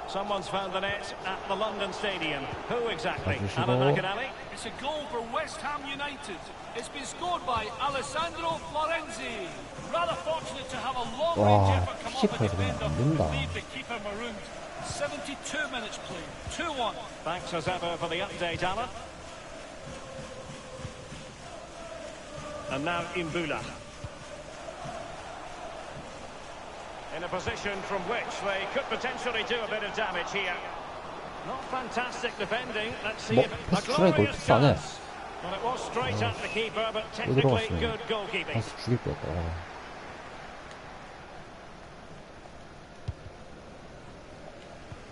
Someone's found the net at the London Stadium. Who exactly? Alan McAnally? It's a goal for West Ham United. It's been scored by Alessandro Florenzi. Rather fortunate to have a long-range 와, effort come off a 피지컬이 defender 안 who 된다. leave the keeper marooned. 72 minutes played. 2-1. Thanks as ever for the update, Alan. And now Imbula. In a position from which they could potentially do a bit of damage here. Not fantastic defending. Let's see 뭐, if a 패스 트라이 glorious 골 안 해. chance. Well, it was straight at the keeper, but 또 technically 들어갔어요. good goalkeeping. 패스 죽일 뻔했다.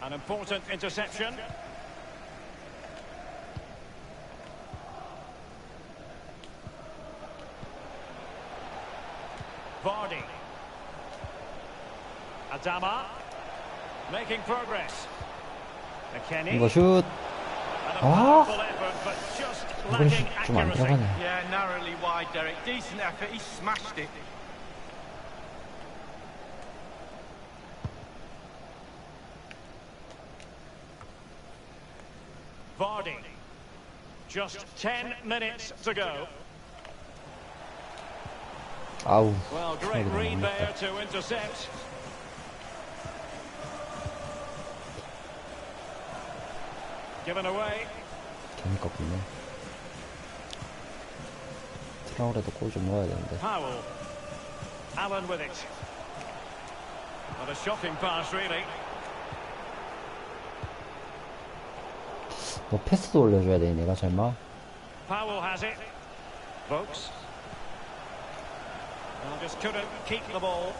An important interception. Vardy. Adama. Making progress. McKennie. 이거 슛. And a 아. powerful effort, but just 이거는 lacking 좀 안 accuracy. 들어가네. Yeah, narrowly wide, Derek. Decent effort. He smashed it. Vardy. Just 10 minutes to go. 아우. Well, great 생각이 read 너무 there 많다. to intercept. Given away. 괜히 꺾이네. 트라우레도 골 좀 넣어야 되는데. Powell. Allen with it. What a shocking pass, really. 너 패스도 올려줘야 돼, 내가 설마? Powell has it. Vokes. Well, just couldn't keep the ball.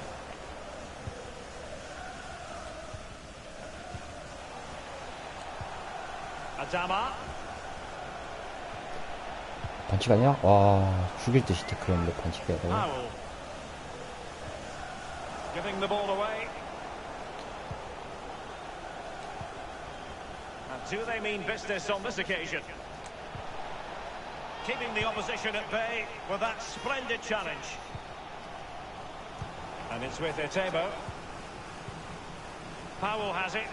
Adama. 반칙 아니야? 와, 죽일 듯이 태클했는데 반칙이야. Powell. Giving the ball away. And do they mean business on this occasion? Keeping the opposition at bay with that splendid challenge. And it's with Etebo. Powell has it.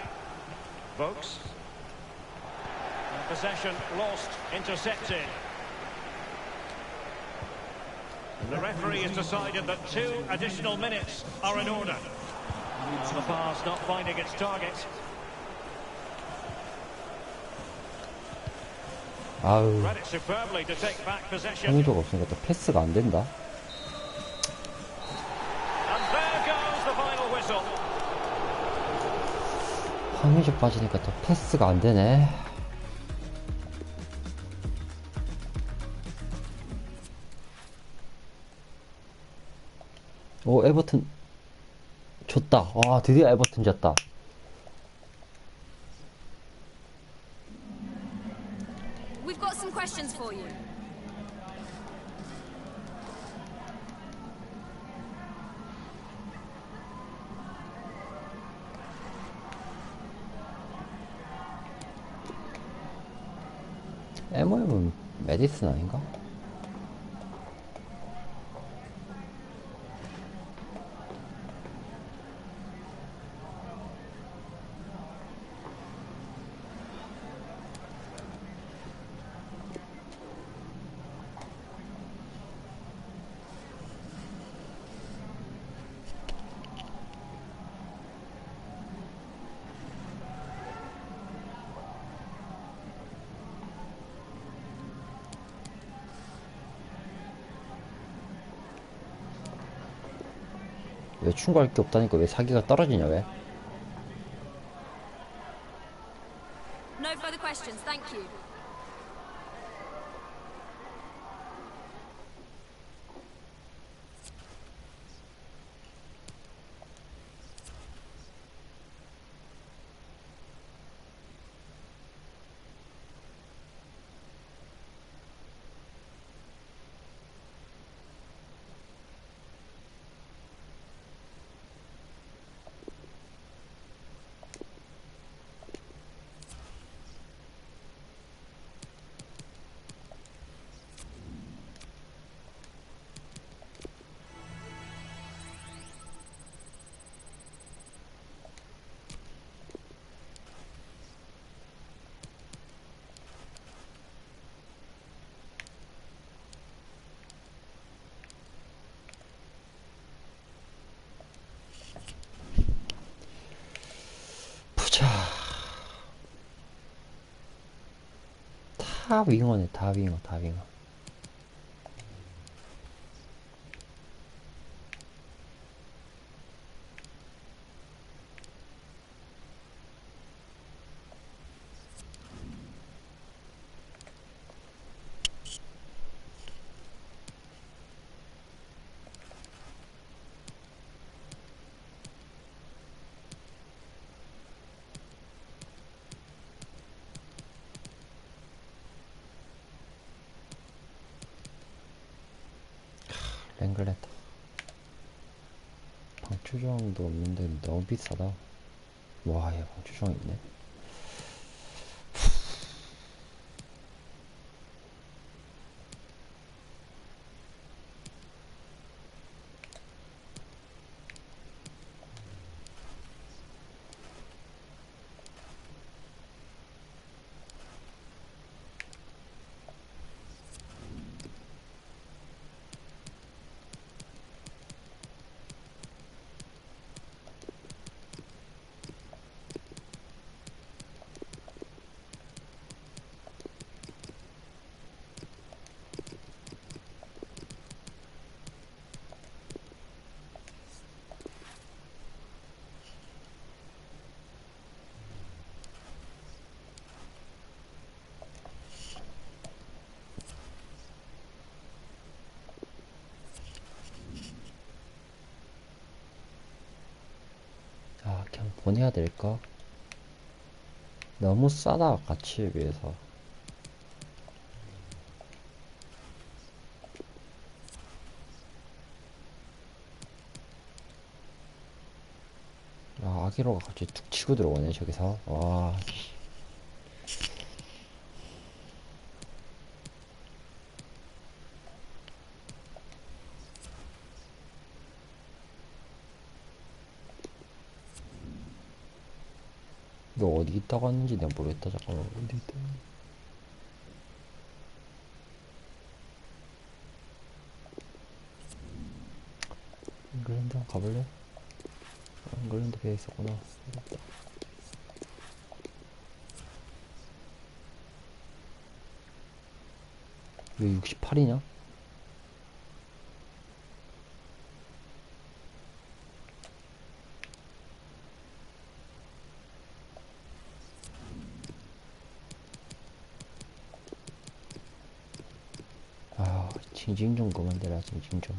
Vokes. And possession lost, intercepted. The referee has decided that 2 additional minutes are in order. Well, the pass not finding its target. 아우, Read it superbly to take back possession. 황의조가 없으니까 또 패스가 안 된다. And there goes the final whistle. 황의조 빠지니까 또 패스가 안 되네. 오, 에버튼 졌다. 와, 드디어 에버튼 졌다. We've got some questions for you. MOM은 메디슨 아닌가? 왜 충고할 게 없다니까 왜 사기가 떨어지냐 왜? No further questions, thank you. 보자. 다 윙어네, 다 윙어, 다 윙어. 랭글레터. 방추정도 없는데 너무 비싸다. 와, 얘 방추정 있네. 아, 그냥 보내야 될까? 너무 싸다, 가치에 비해서. 아, 아기로가 갑자기 툭 치고 들어오네, 저기서. 와. 이거 어디 있다고 하는지 내가 모르겠다. 잠깐만, 어디 있다. 잉글랜드 한번 가볼래? 잉글랜드 배에 있었구나. 왜 68이냐? 아, 징징 좀 그만 대라, 징징 좀.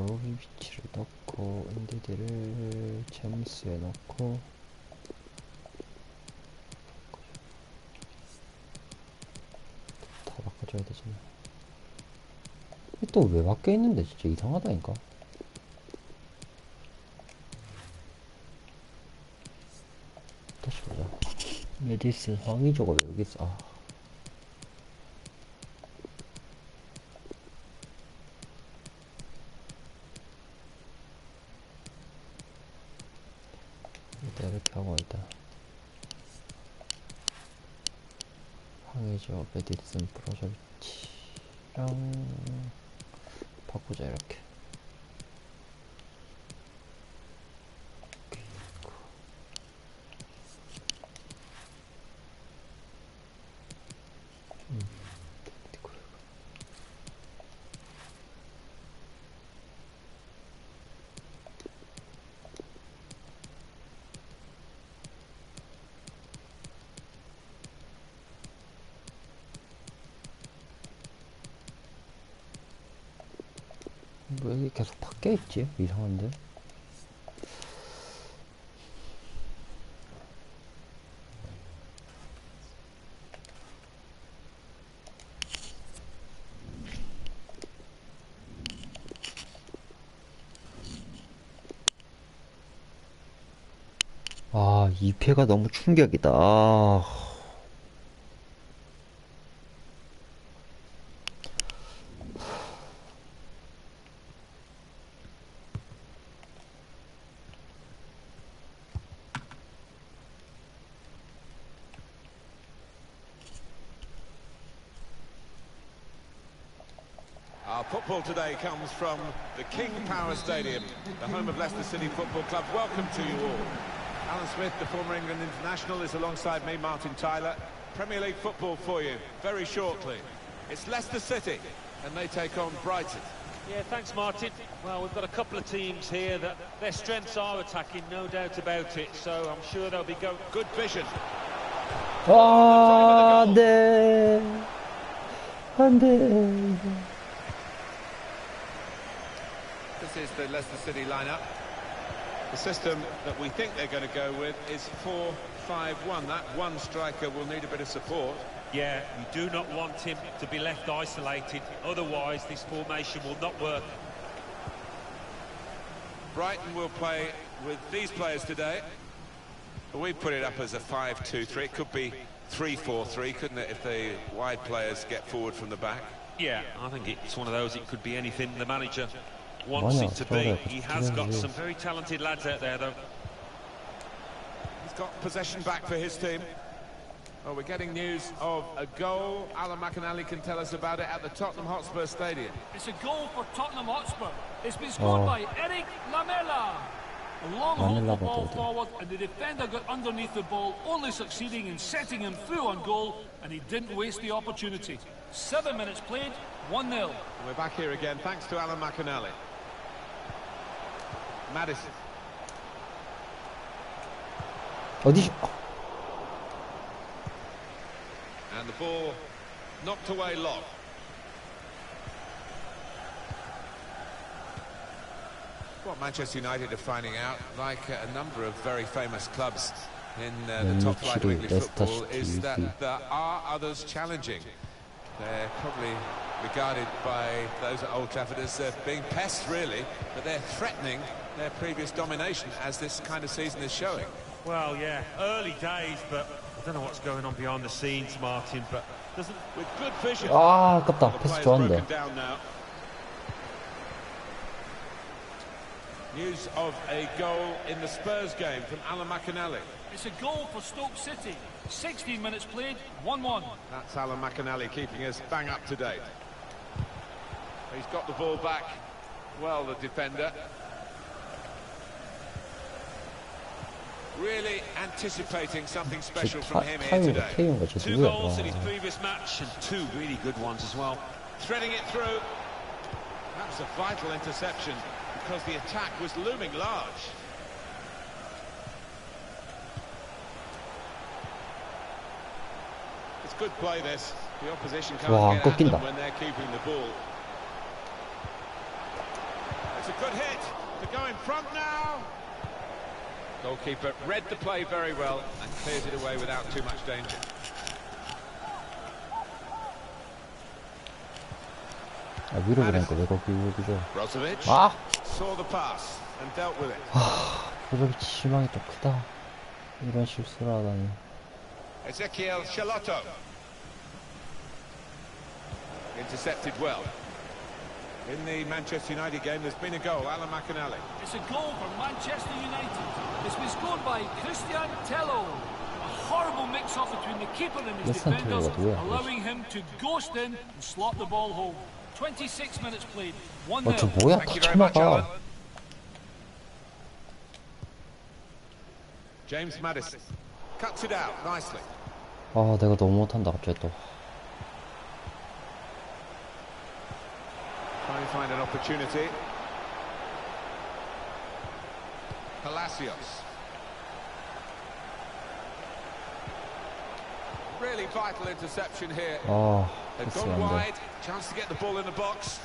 거기 위치를 넣고 인디디를 제임스에 넣고 다 바꿔줘야 되잖아. 또 왜 바뀌어 있는데 진짜 이상하다니까. 다시 보자. 메디슨 황의조가 왜 여기 있어? 아. 일단 이렇게 하고 일단 황의조, 메디슨, 프로저비치랑 바꾸자 이렇게. 왜 이게 계속 바뀌어 있지? 이상한데? 아, 2패가 너무 충격이다. 아. Our football today comes from the King Power Stadium, the home of Leicester City Football Club. Welcome to you all. Alan Smith, the former England international, is alongside me, Martin Tyler. Premier League football for you very shortly. It's Leicester City, and they take on Brighton. Yeah, thanks, Martin. Well, we've got a couple of teams here that their strengths are attacking, no doubt about it. So I'm sure they'll be good vision. 아, 안 돼. 안 돼. This is the Leicester City lineup. The system that we think they're going to go with is 4-5-1. That one striker will need a bit of support. Yeah, you do not want him to be left isolated. Otherwise, this formation will not work. Brighton will play with these players today. We put it up as a 5-2-3. It could be 3-4-3, couldn't it, if the wide players get forward from the back? Yeah, I think it's one of those. It could be anything the manager wants it to be. He has got some very talented lads out there, though. He's got possession back for his team. Oh, we're getting news of a goal. Alan McInally can tell us about it at the Tottenham Hotspur Stadium. It's a goal for Tottenham Hotspur. It's been scored by Eric Lamela. A long hold the ball forward, and the defender got underneath the ball, only succeeding in setting him through on goal, and he didn't waste the opportunity. 7 minutes played, 1-0. We're back here again, thanks to Alan McInally. Madison. 어디? And the ball knocked away long. What Manchester United are finding out, like a number of very famous clubs in the top flight of English football, is that there are others challenging. They're probably regarded by those at Old Trafford as being pests, really, but they're threatening their previous domination, as this kind of season is showing. Well, yeah, early days, but I don't know what's going on behind the scenes, Martin, but doesn't... With good vision. 아, 아깝다. 패스 좋았는데. News of a goal in the Spurs game from Alan McInally. It's a goal for Stoke City. 16 minutes played, 1-1. That's Alan McInally keeping us bang up to date. He's got the ball back. Well, the defender. Really anticipating something special from him here today. 2 goals in his previous match and 2 really good ones as well. Threading it through. That was a vital interception because the attack was looming large. It's good play, this. The opposition can't get at them when they're keeping the ball. It's a Good hit to go in front now. Goalkeeper read the play very well and clears it away without too much danger. 아, 위로 보내니까 왜 거기 여기죠? Brozovic 아! saw the pass and dealt with it. 표정이 실망이 또 크다. 이런 실수를 하다니. Ezekiel Charlotto. Intercepted well. In the Manchester United game, there's been a goal. Alan McInally. It's a goal for Manchester United. It's been scored by Christian Tello. A horrible mix-up between the keeper and his defenders, allowing him to ghost in and slot the ball home. 26 minutes played. 1-0. 저 뭐야? Thank you very much, Alan. James Maddison cuts it out nicely. 아, 내가 너무 못한다 갑자기 또. Trying to find an opportunity. Palacios. Really vital interception here. 아, They've 패스가 gone 안 돼. wide. Chance to get the ball in the box.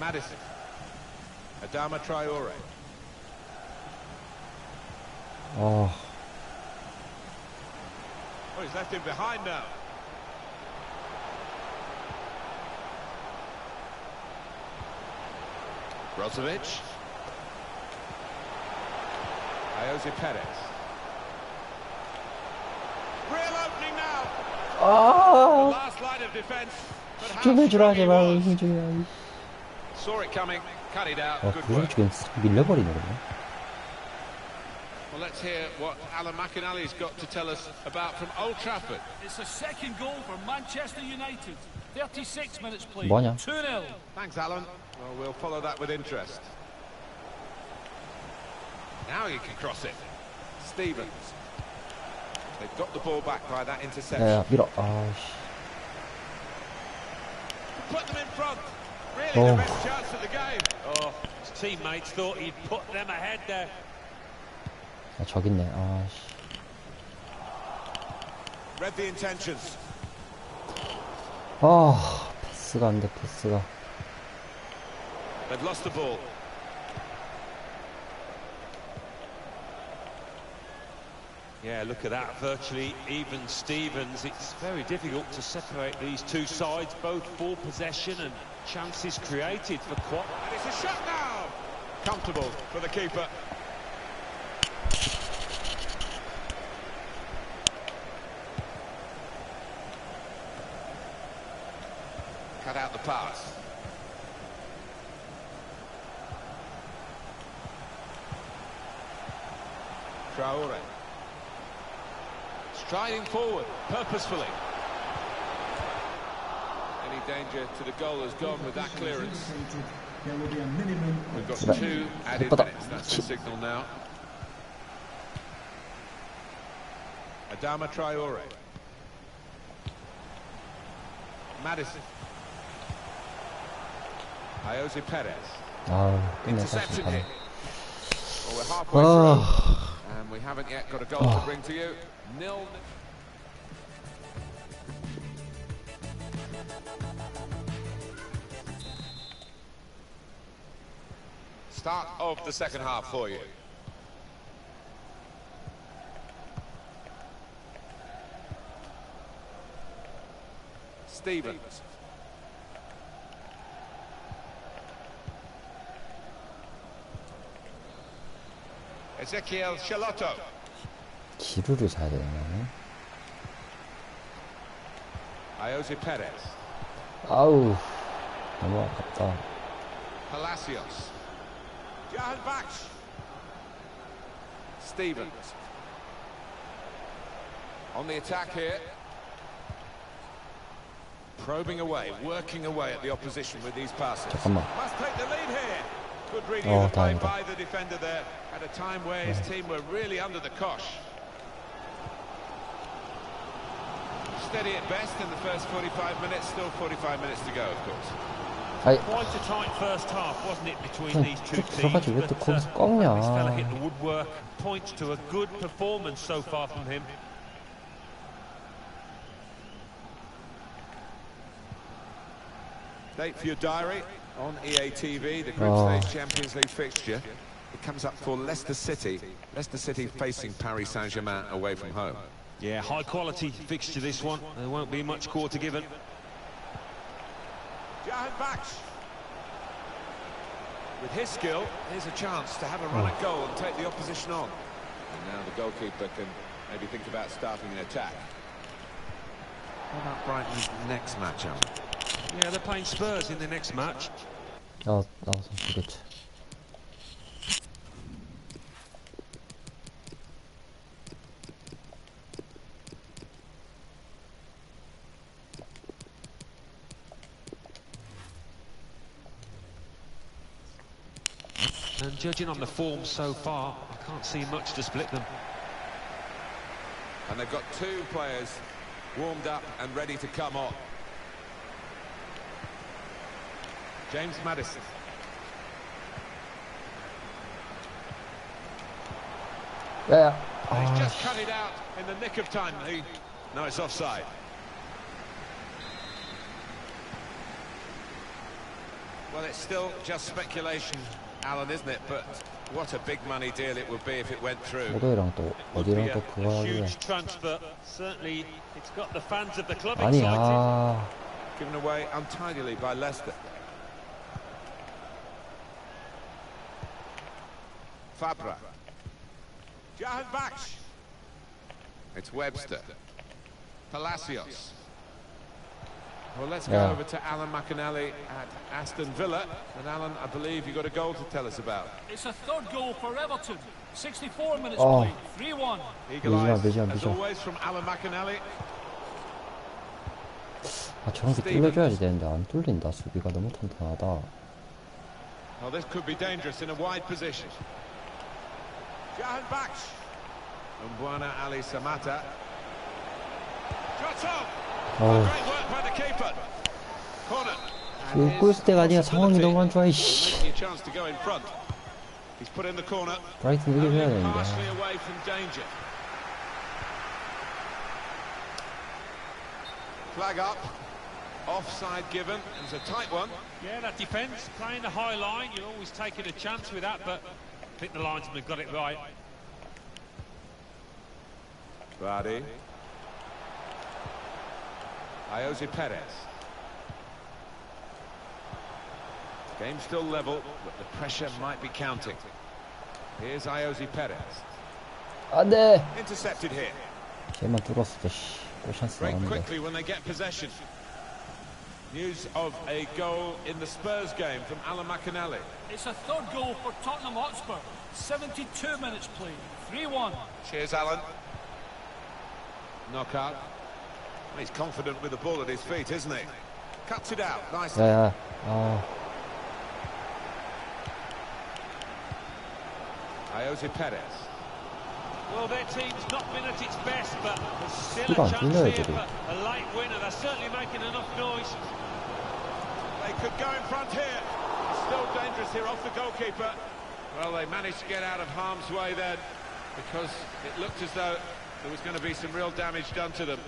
Maddison. Adama Traore. 아, Oh, he's left him behind now. Brozovic. Jose Perez. Real opening now. The 아, last line of defence. But how 좀 해주라 strong he 제발. was. 힘좀. Saw it coming, cut it out. 아, Good 그걸 work. 지금 싹 밀려버리네 그러면. Well, let's hear what Alan McInally's got to tell us about from Old Trafford. It's a second goal for Manchester United. 36 minutes played. 뭐하냐? 2-0. Thanks, Alan. Well, we'll follow that with interest. Now you can cross it. Stevens. They've got the ball back by that interception. 야, 밀어. 아씨. Put them in front. Really Oh. the best chance of the game. Oh, his teammates thought he'd put them ahead there. 아, 저기 있네. 아씨. Read the intentions. 아, 패스가 안 돼, 패스가. They've lost the ball. Yeah, look at that, virtually even Stevens. It's very difficult to separate these two sides, both for possession and chances created for quite... And it's a shot now. Comfortable for the keeper. Cut out the pass. Traore. Striding forward, purposefully. Any danger to the goal has gone with that clearance. There will be a minimum We've got Right. 2 added Put up. minutes. That's the signal now. Adama Traore. Madison. Jose Perez. 아, 끝내 사실 Interception 가네. hit. Well, we're halfway through, 아, and we haven't yet got a goal to bring to you. 0. Start of the second half for you. Stevens. Ezekiel Charlotto. 기루를 사야 되나? Jose Perez. 아우, 너무 아깝다. Palacios. Jahan Baksh. Stevens. On the attack here. Probing away, working away at the opposition with these passes. 잠깐만. Must take the lead here. Good reading Oh, of the play 다행이다. by the defender there. At a time where his team were really under the cosh. Steady at best in the first 45 minutes. Still 45 minutes to go, of course. 아이, Quite a tight first half, wasn't it, between 그냥 these two 쭉 teams? 들어가지 왜 또 거기서 꺾냐? This fella hit the woodwork, points to a good performance so far from him. Date for your diary on EA TV, the group stage Champions League fixture. It comes up for Leicester City. Leicester City facing Paris Saint-Germain away from home. Yeah, high quality fixture this one. There won't be much quarter given. Jahan Baksh. With his skill, here's a chance to have a run at goal and take the opposition on. And now the goalkeeper can maybe think about starting an attack. What about Brighton's next match, Alan? Yeah, they're playing Spurs in the next match. 나와서 보겠지. And judging on the form so far, I can't see much to split them. And they've got two players warmed up and ready to come on. James Maddison. Yeah. He's just cut it out in the nick of time. No, it's offside. Well, it's still just speculation, Alan, isn't it? But what a big money deal it would be if it went through. 어디랑 또 어디랑 또 그거 하길래. Huge transfer. Certainly, it's got the fans of the club 아니 excited. Given away untidily by Leicester. Fabra. Jahan Baksh. It's Webster. Palacios. Well, let's go over to Alan McAnally at Aston Villa. And Alan, I believe you've got a goal to tell us about. It's a third goal for Everton. 64 minutes played. 3-1. Eagle eyes, as always, from Alan McAnally. 아, 저렇게 뚫려줘야지 되는데 안 뚫린다. 수비가 너무 탄탄하다. Well, this could be dangerous in a wide position. Jahan Baksh. Mbwana Ali Samata. Shot on. Great work by the keeper. Corner. 이거 골스때가 아니야. 상황이 너무 안 좋아. 이씨. Making a chance to go in front. He's put in the corner. 브라이튼 이겨줘야 되는데. Partially away from danger. Flag up. Offside given. It was a tight one. Yeah, that defence, playing the high line, you're always taking a chance with that, but I think the linesman got it right. Vardy. Jose Perez. Game still level, but the pressure might be counting. Here's Jose Perez. 안돼. Intercepted here. 쟤만 뚫었어. 씨. 골 찬스 Break 나왔는데. quickly when they get possession. News of a goal in the Spurs game from Alan McAnally. It's a third goal for Tottenham Hotspur. 72 minutes played. 3-1. Cheers, Alan. Knockout. He's confident with the ball at his feet, isn't he? Cuts it out nicely. 야야. Jose Perez. Well, their team's not been at its best, but there's still Still a on, chance still here there, for a late winner. They're certainly making enough noise. They could go in front here. Still dangerous here off the goalkeeper. Well, they managed to get out of harm's way then, because it looked as though there was going to be some real damage done to them.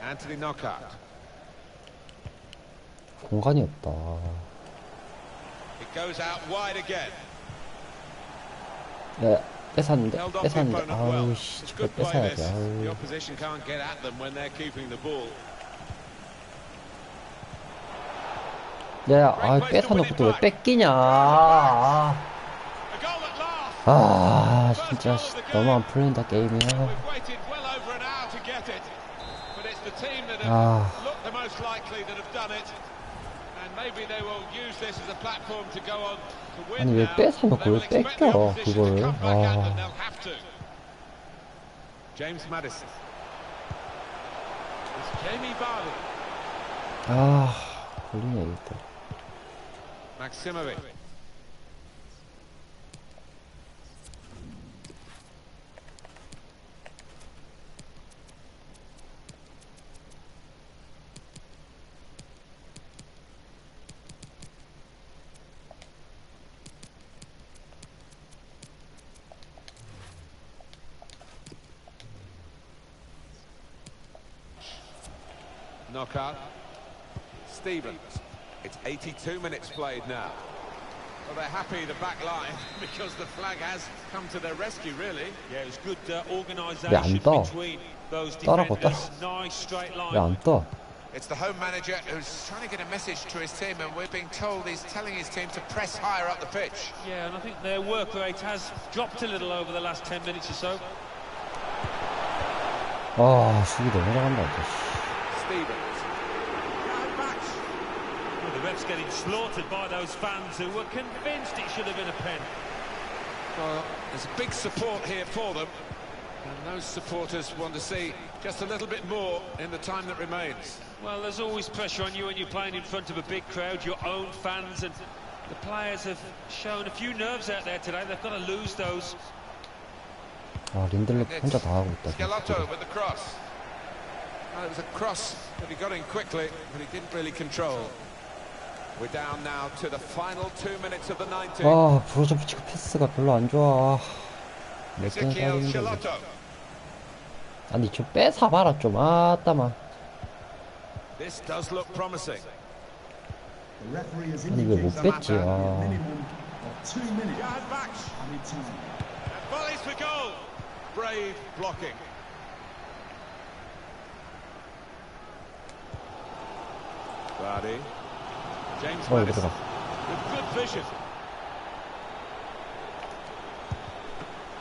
Anthony Knockout. 공간이 없다. It goes out wide again. 야, 뺏었는데. Held off the opponent well. 아우 씨, It's 저걸 good play 뺏어야지. this. The 아우. opposition can't get at them when they're keeping the ball. 야, 아, 뺏어놓고 또 왜 뺏기냐. 아, A goal at last. 아, 진짜 너무 안 풀린다 게임이야. We've waited well over an hour to get it, but it's the team that have looked the most likely that have done it, and maybe they will use this as a platform to go on to win. 아니 왜 now. 뺏어놓고 They 왜 will expect the 뺏겨 opposition to 그거를. come back at them. 아, They'll have to. James Maddison. It's Jamie Vardy. 아, 걸리네 이거. Maximovic. Knockout. Stevens. It's 82 minutes played now. Well, they're happy, the back line, because the flag has come to their rescue, really. Yeah, it was good 왜 안 organisation 떠? between those 떠라고 떠. defenders. Nice straight line. 왜 안 떠? It's the home manager who's trying to get a message to his team, and we're being told he's telling his team to press higher up the pitch. Yeah, and I think their work rate has dropped a little over the last 10 minutes or so. 아, 수비 너무 잘한다. Stevens. Well, the ref's getting slaughtered by those fans who were convinced it should have been a pen. Well, there's a big support here for them, and those supporters want to see just a little bit more in the time that remains. Well, there's always pressure on you when you're playing in front of a big crowd, your own fans, and the players have shown a few nerves out there today. They've got to lose those. 아, 린들레 혼자 다 하고 있다. Scalotto with the cross. Well, it was a cross that he got in quickly, but he didn't really control. We're down now to the final 2 minutes of the 90. 아, 브로조비치가 패스가 별로 안 좋아. 몇 개나 따리는데. 아니, 좀 뺏어봐라, 좀. 아따마. This does look promising. The referee has 아니, 왜 못 indicated 뺐지? a 아. minimum of 2 minutes added time. And volleys for goal. Brave blocking. Vardy. James Madison with good vision.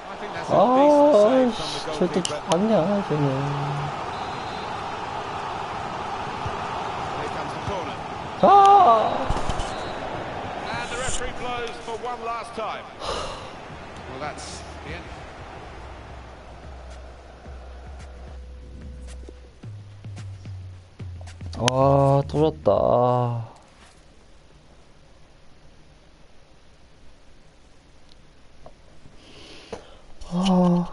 I think that's a decent save from the 절대 goalkeeper. 좋았냐, 쟤는. Here comes the corner. And the referee blows for one last time. Well, that's the end. 아, 또 졌다. 아, 너무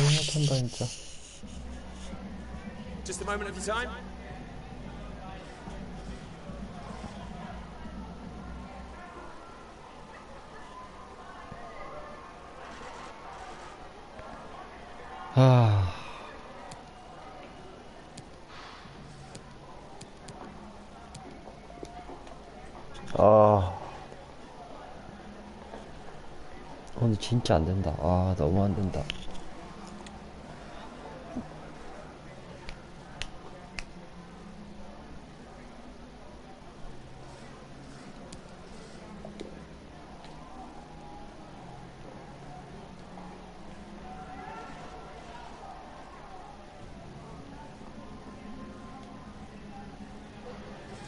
못한다, 진짜. Just a moment of your time. 아. 오늘 진짜 안 된다. 아, 너무 안 된다.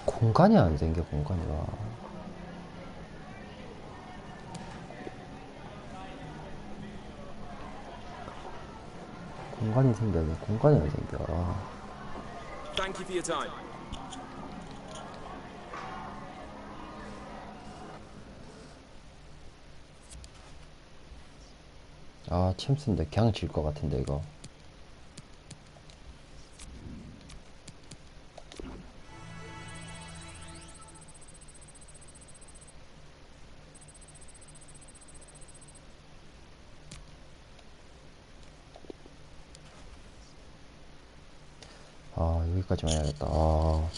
공간이 안 생겨, 공간이. 와. 공간이 생겨야 돼. 공간이 안 생겨. Thank you for your time. 아, 챔스인데 그냥 질 것 같은데, 이거. 아, 여기까지만 해야겠다. 아.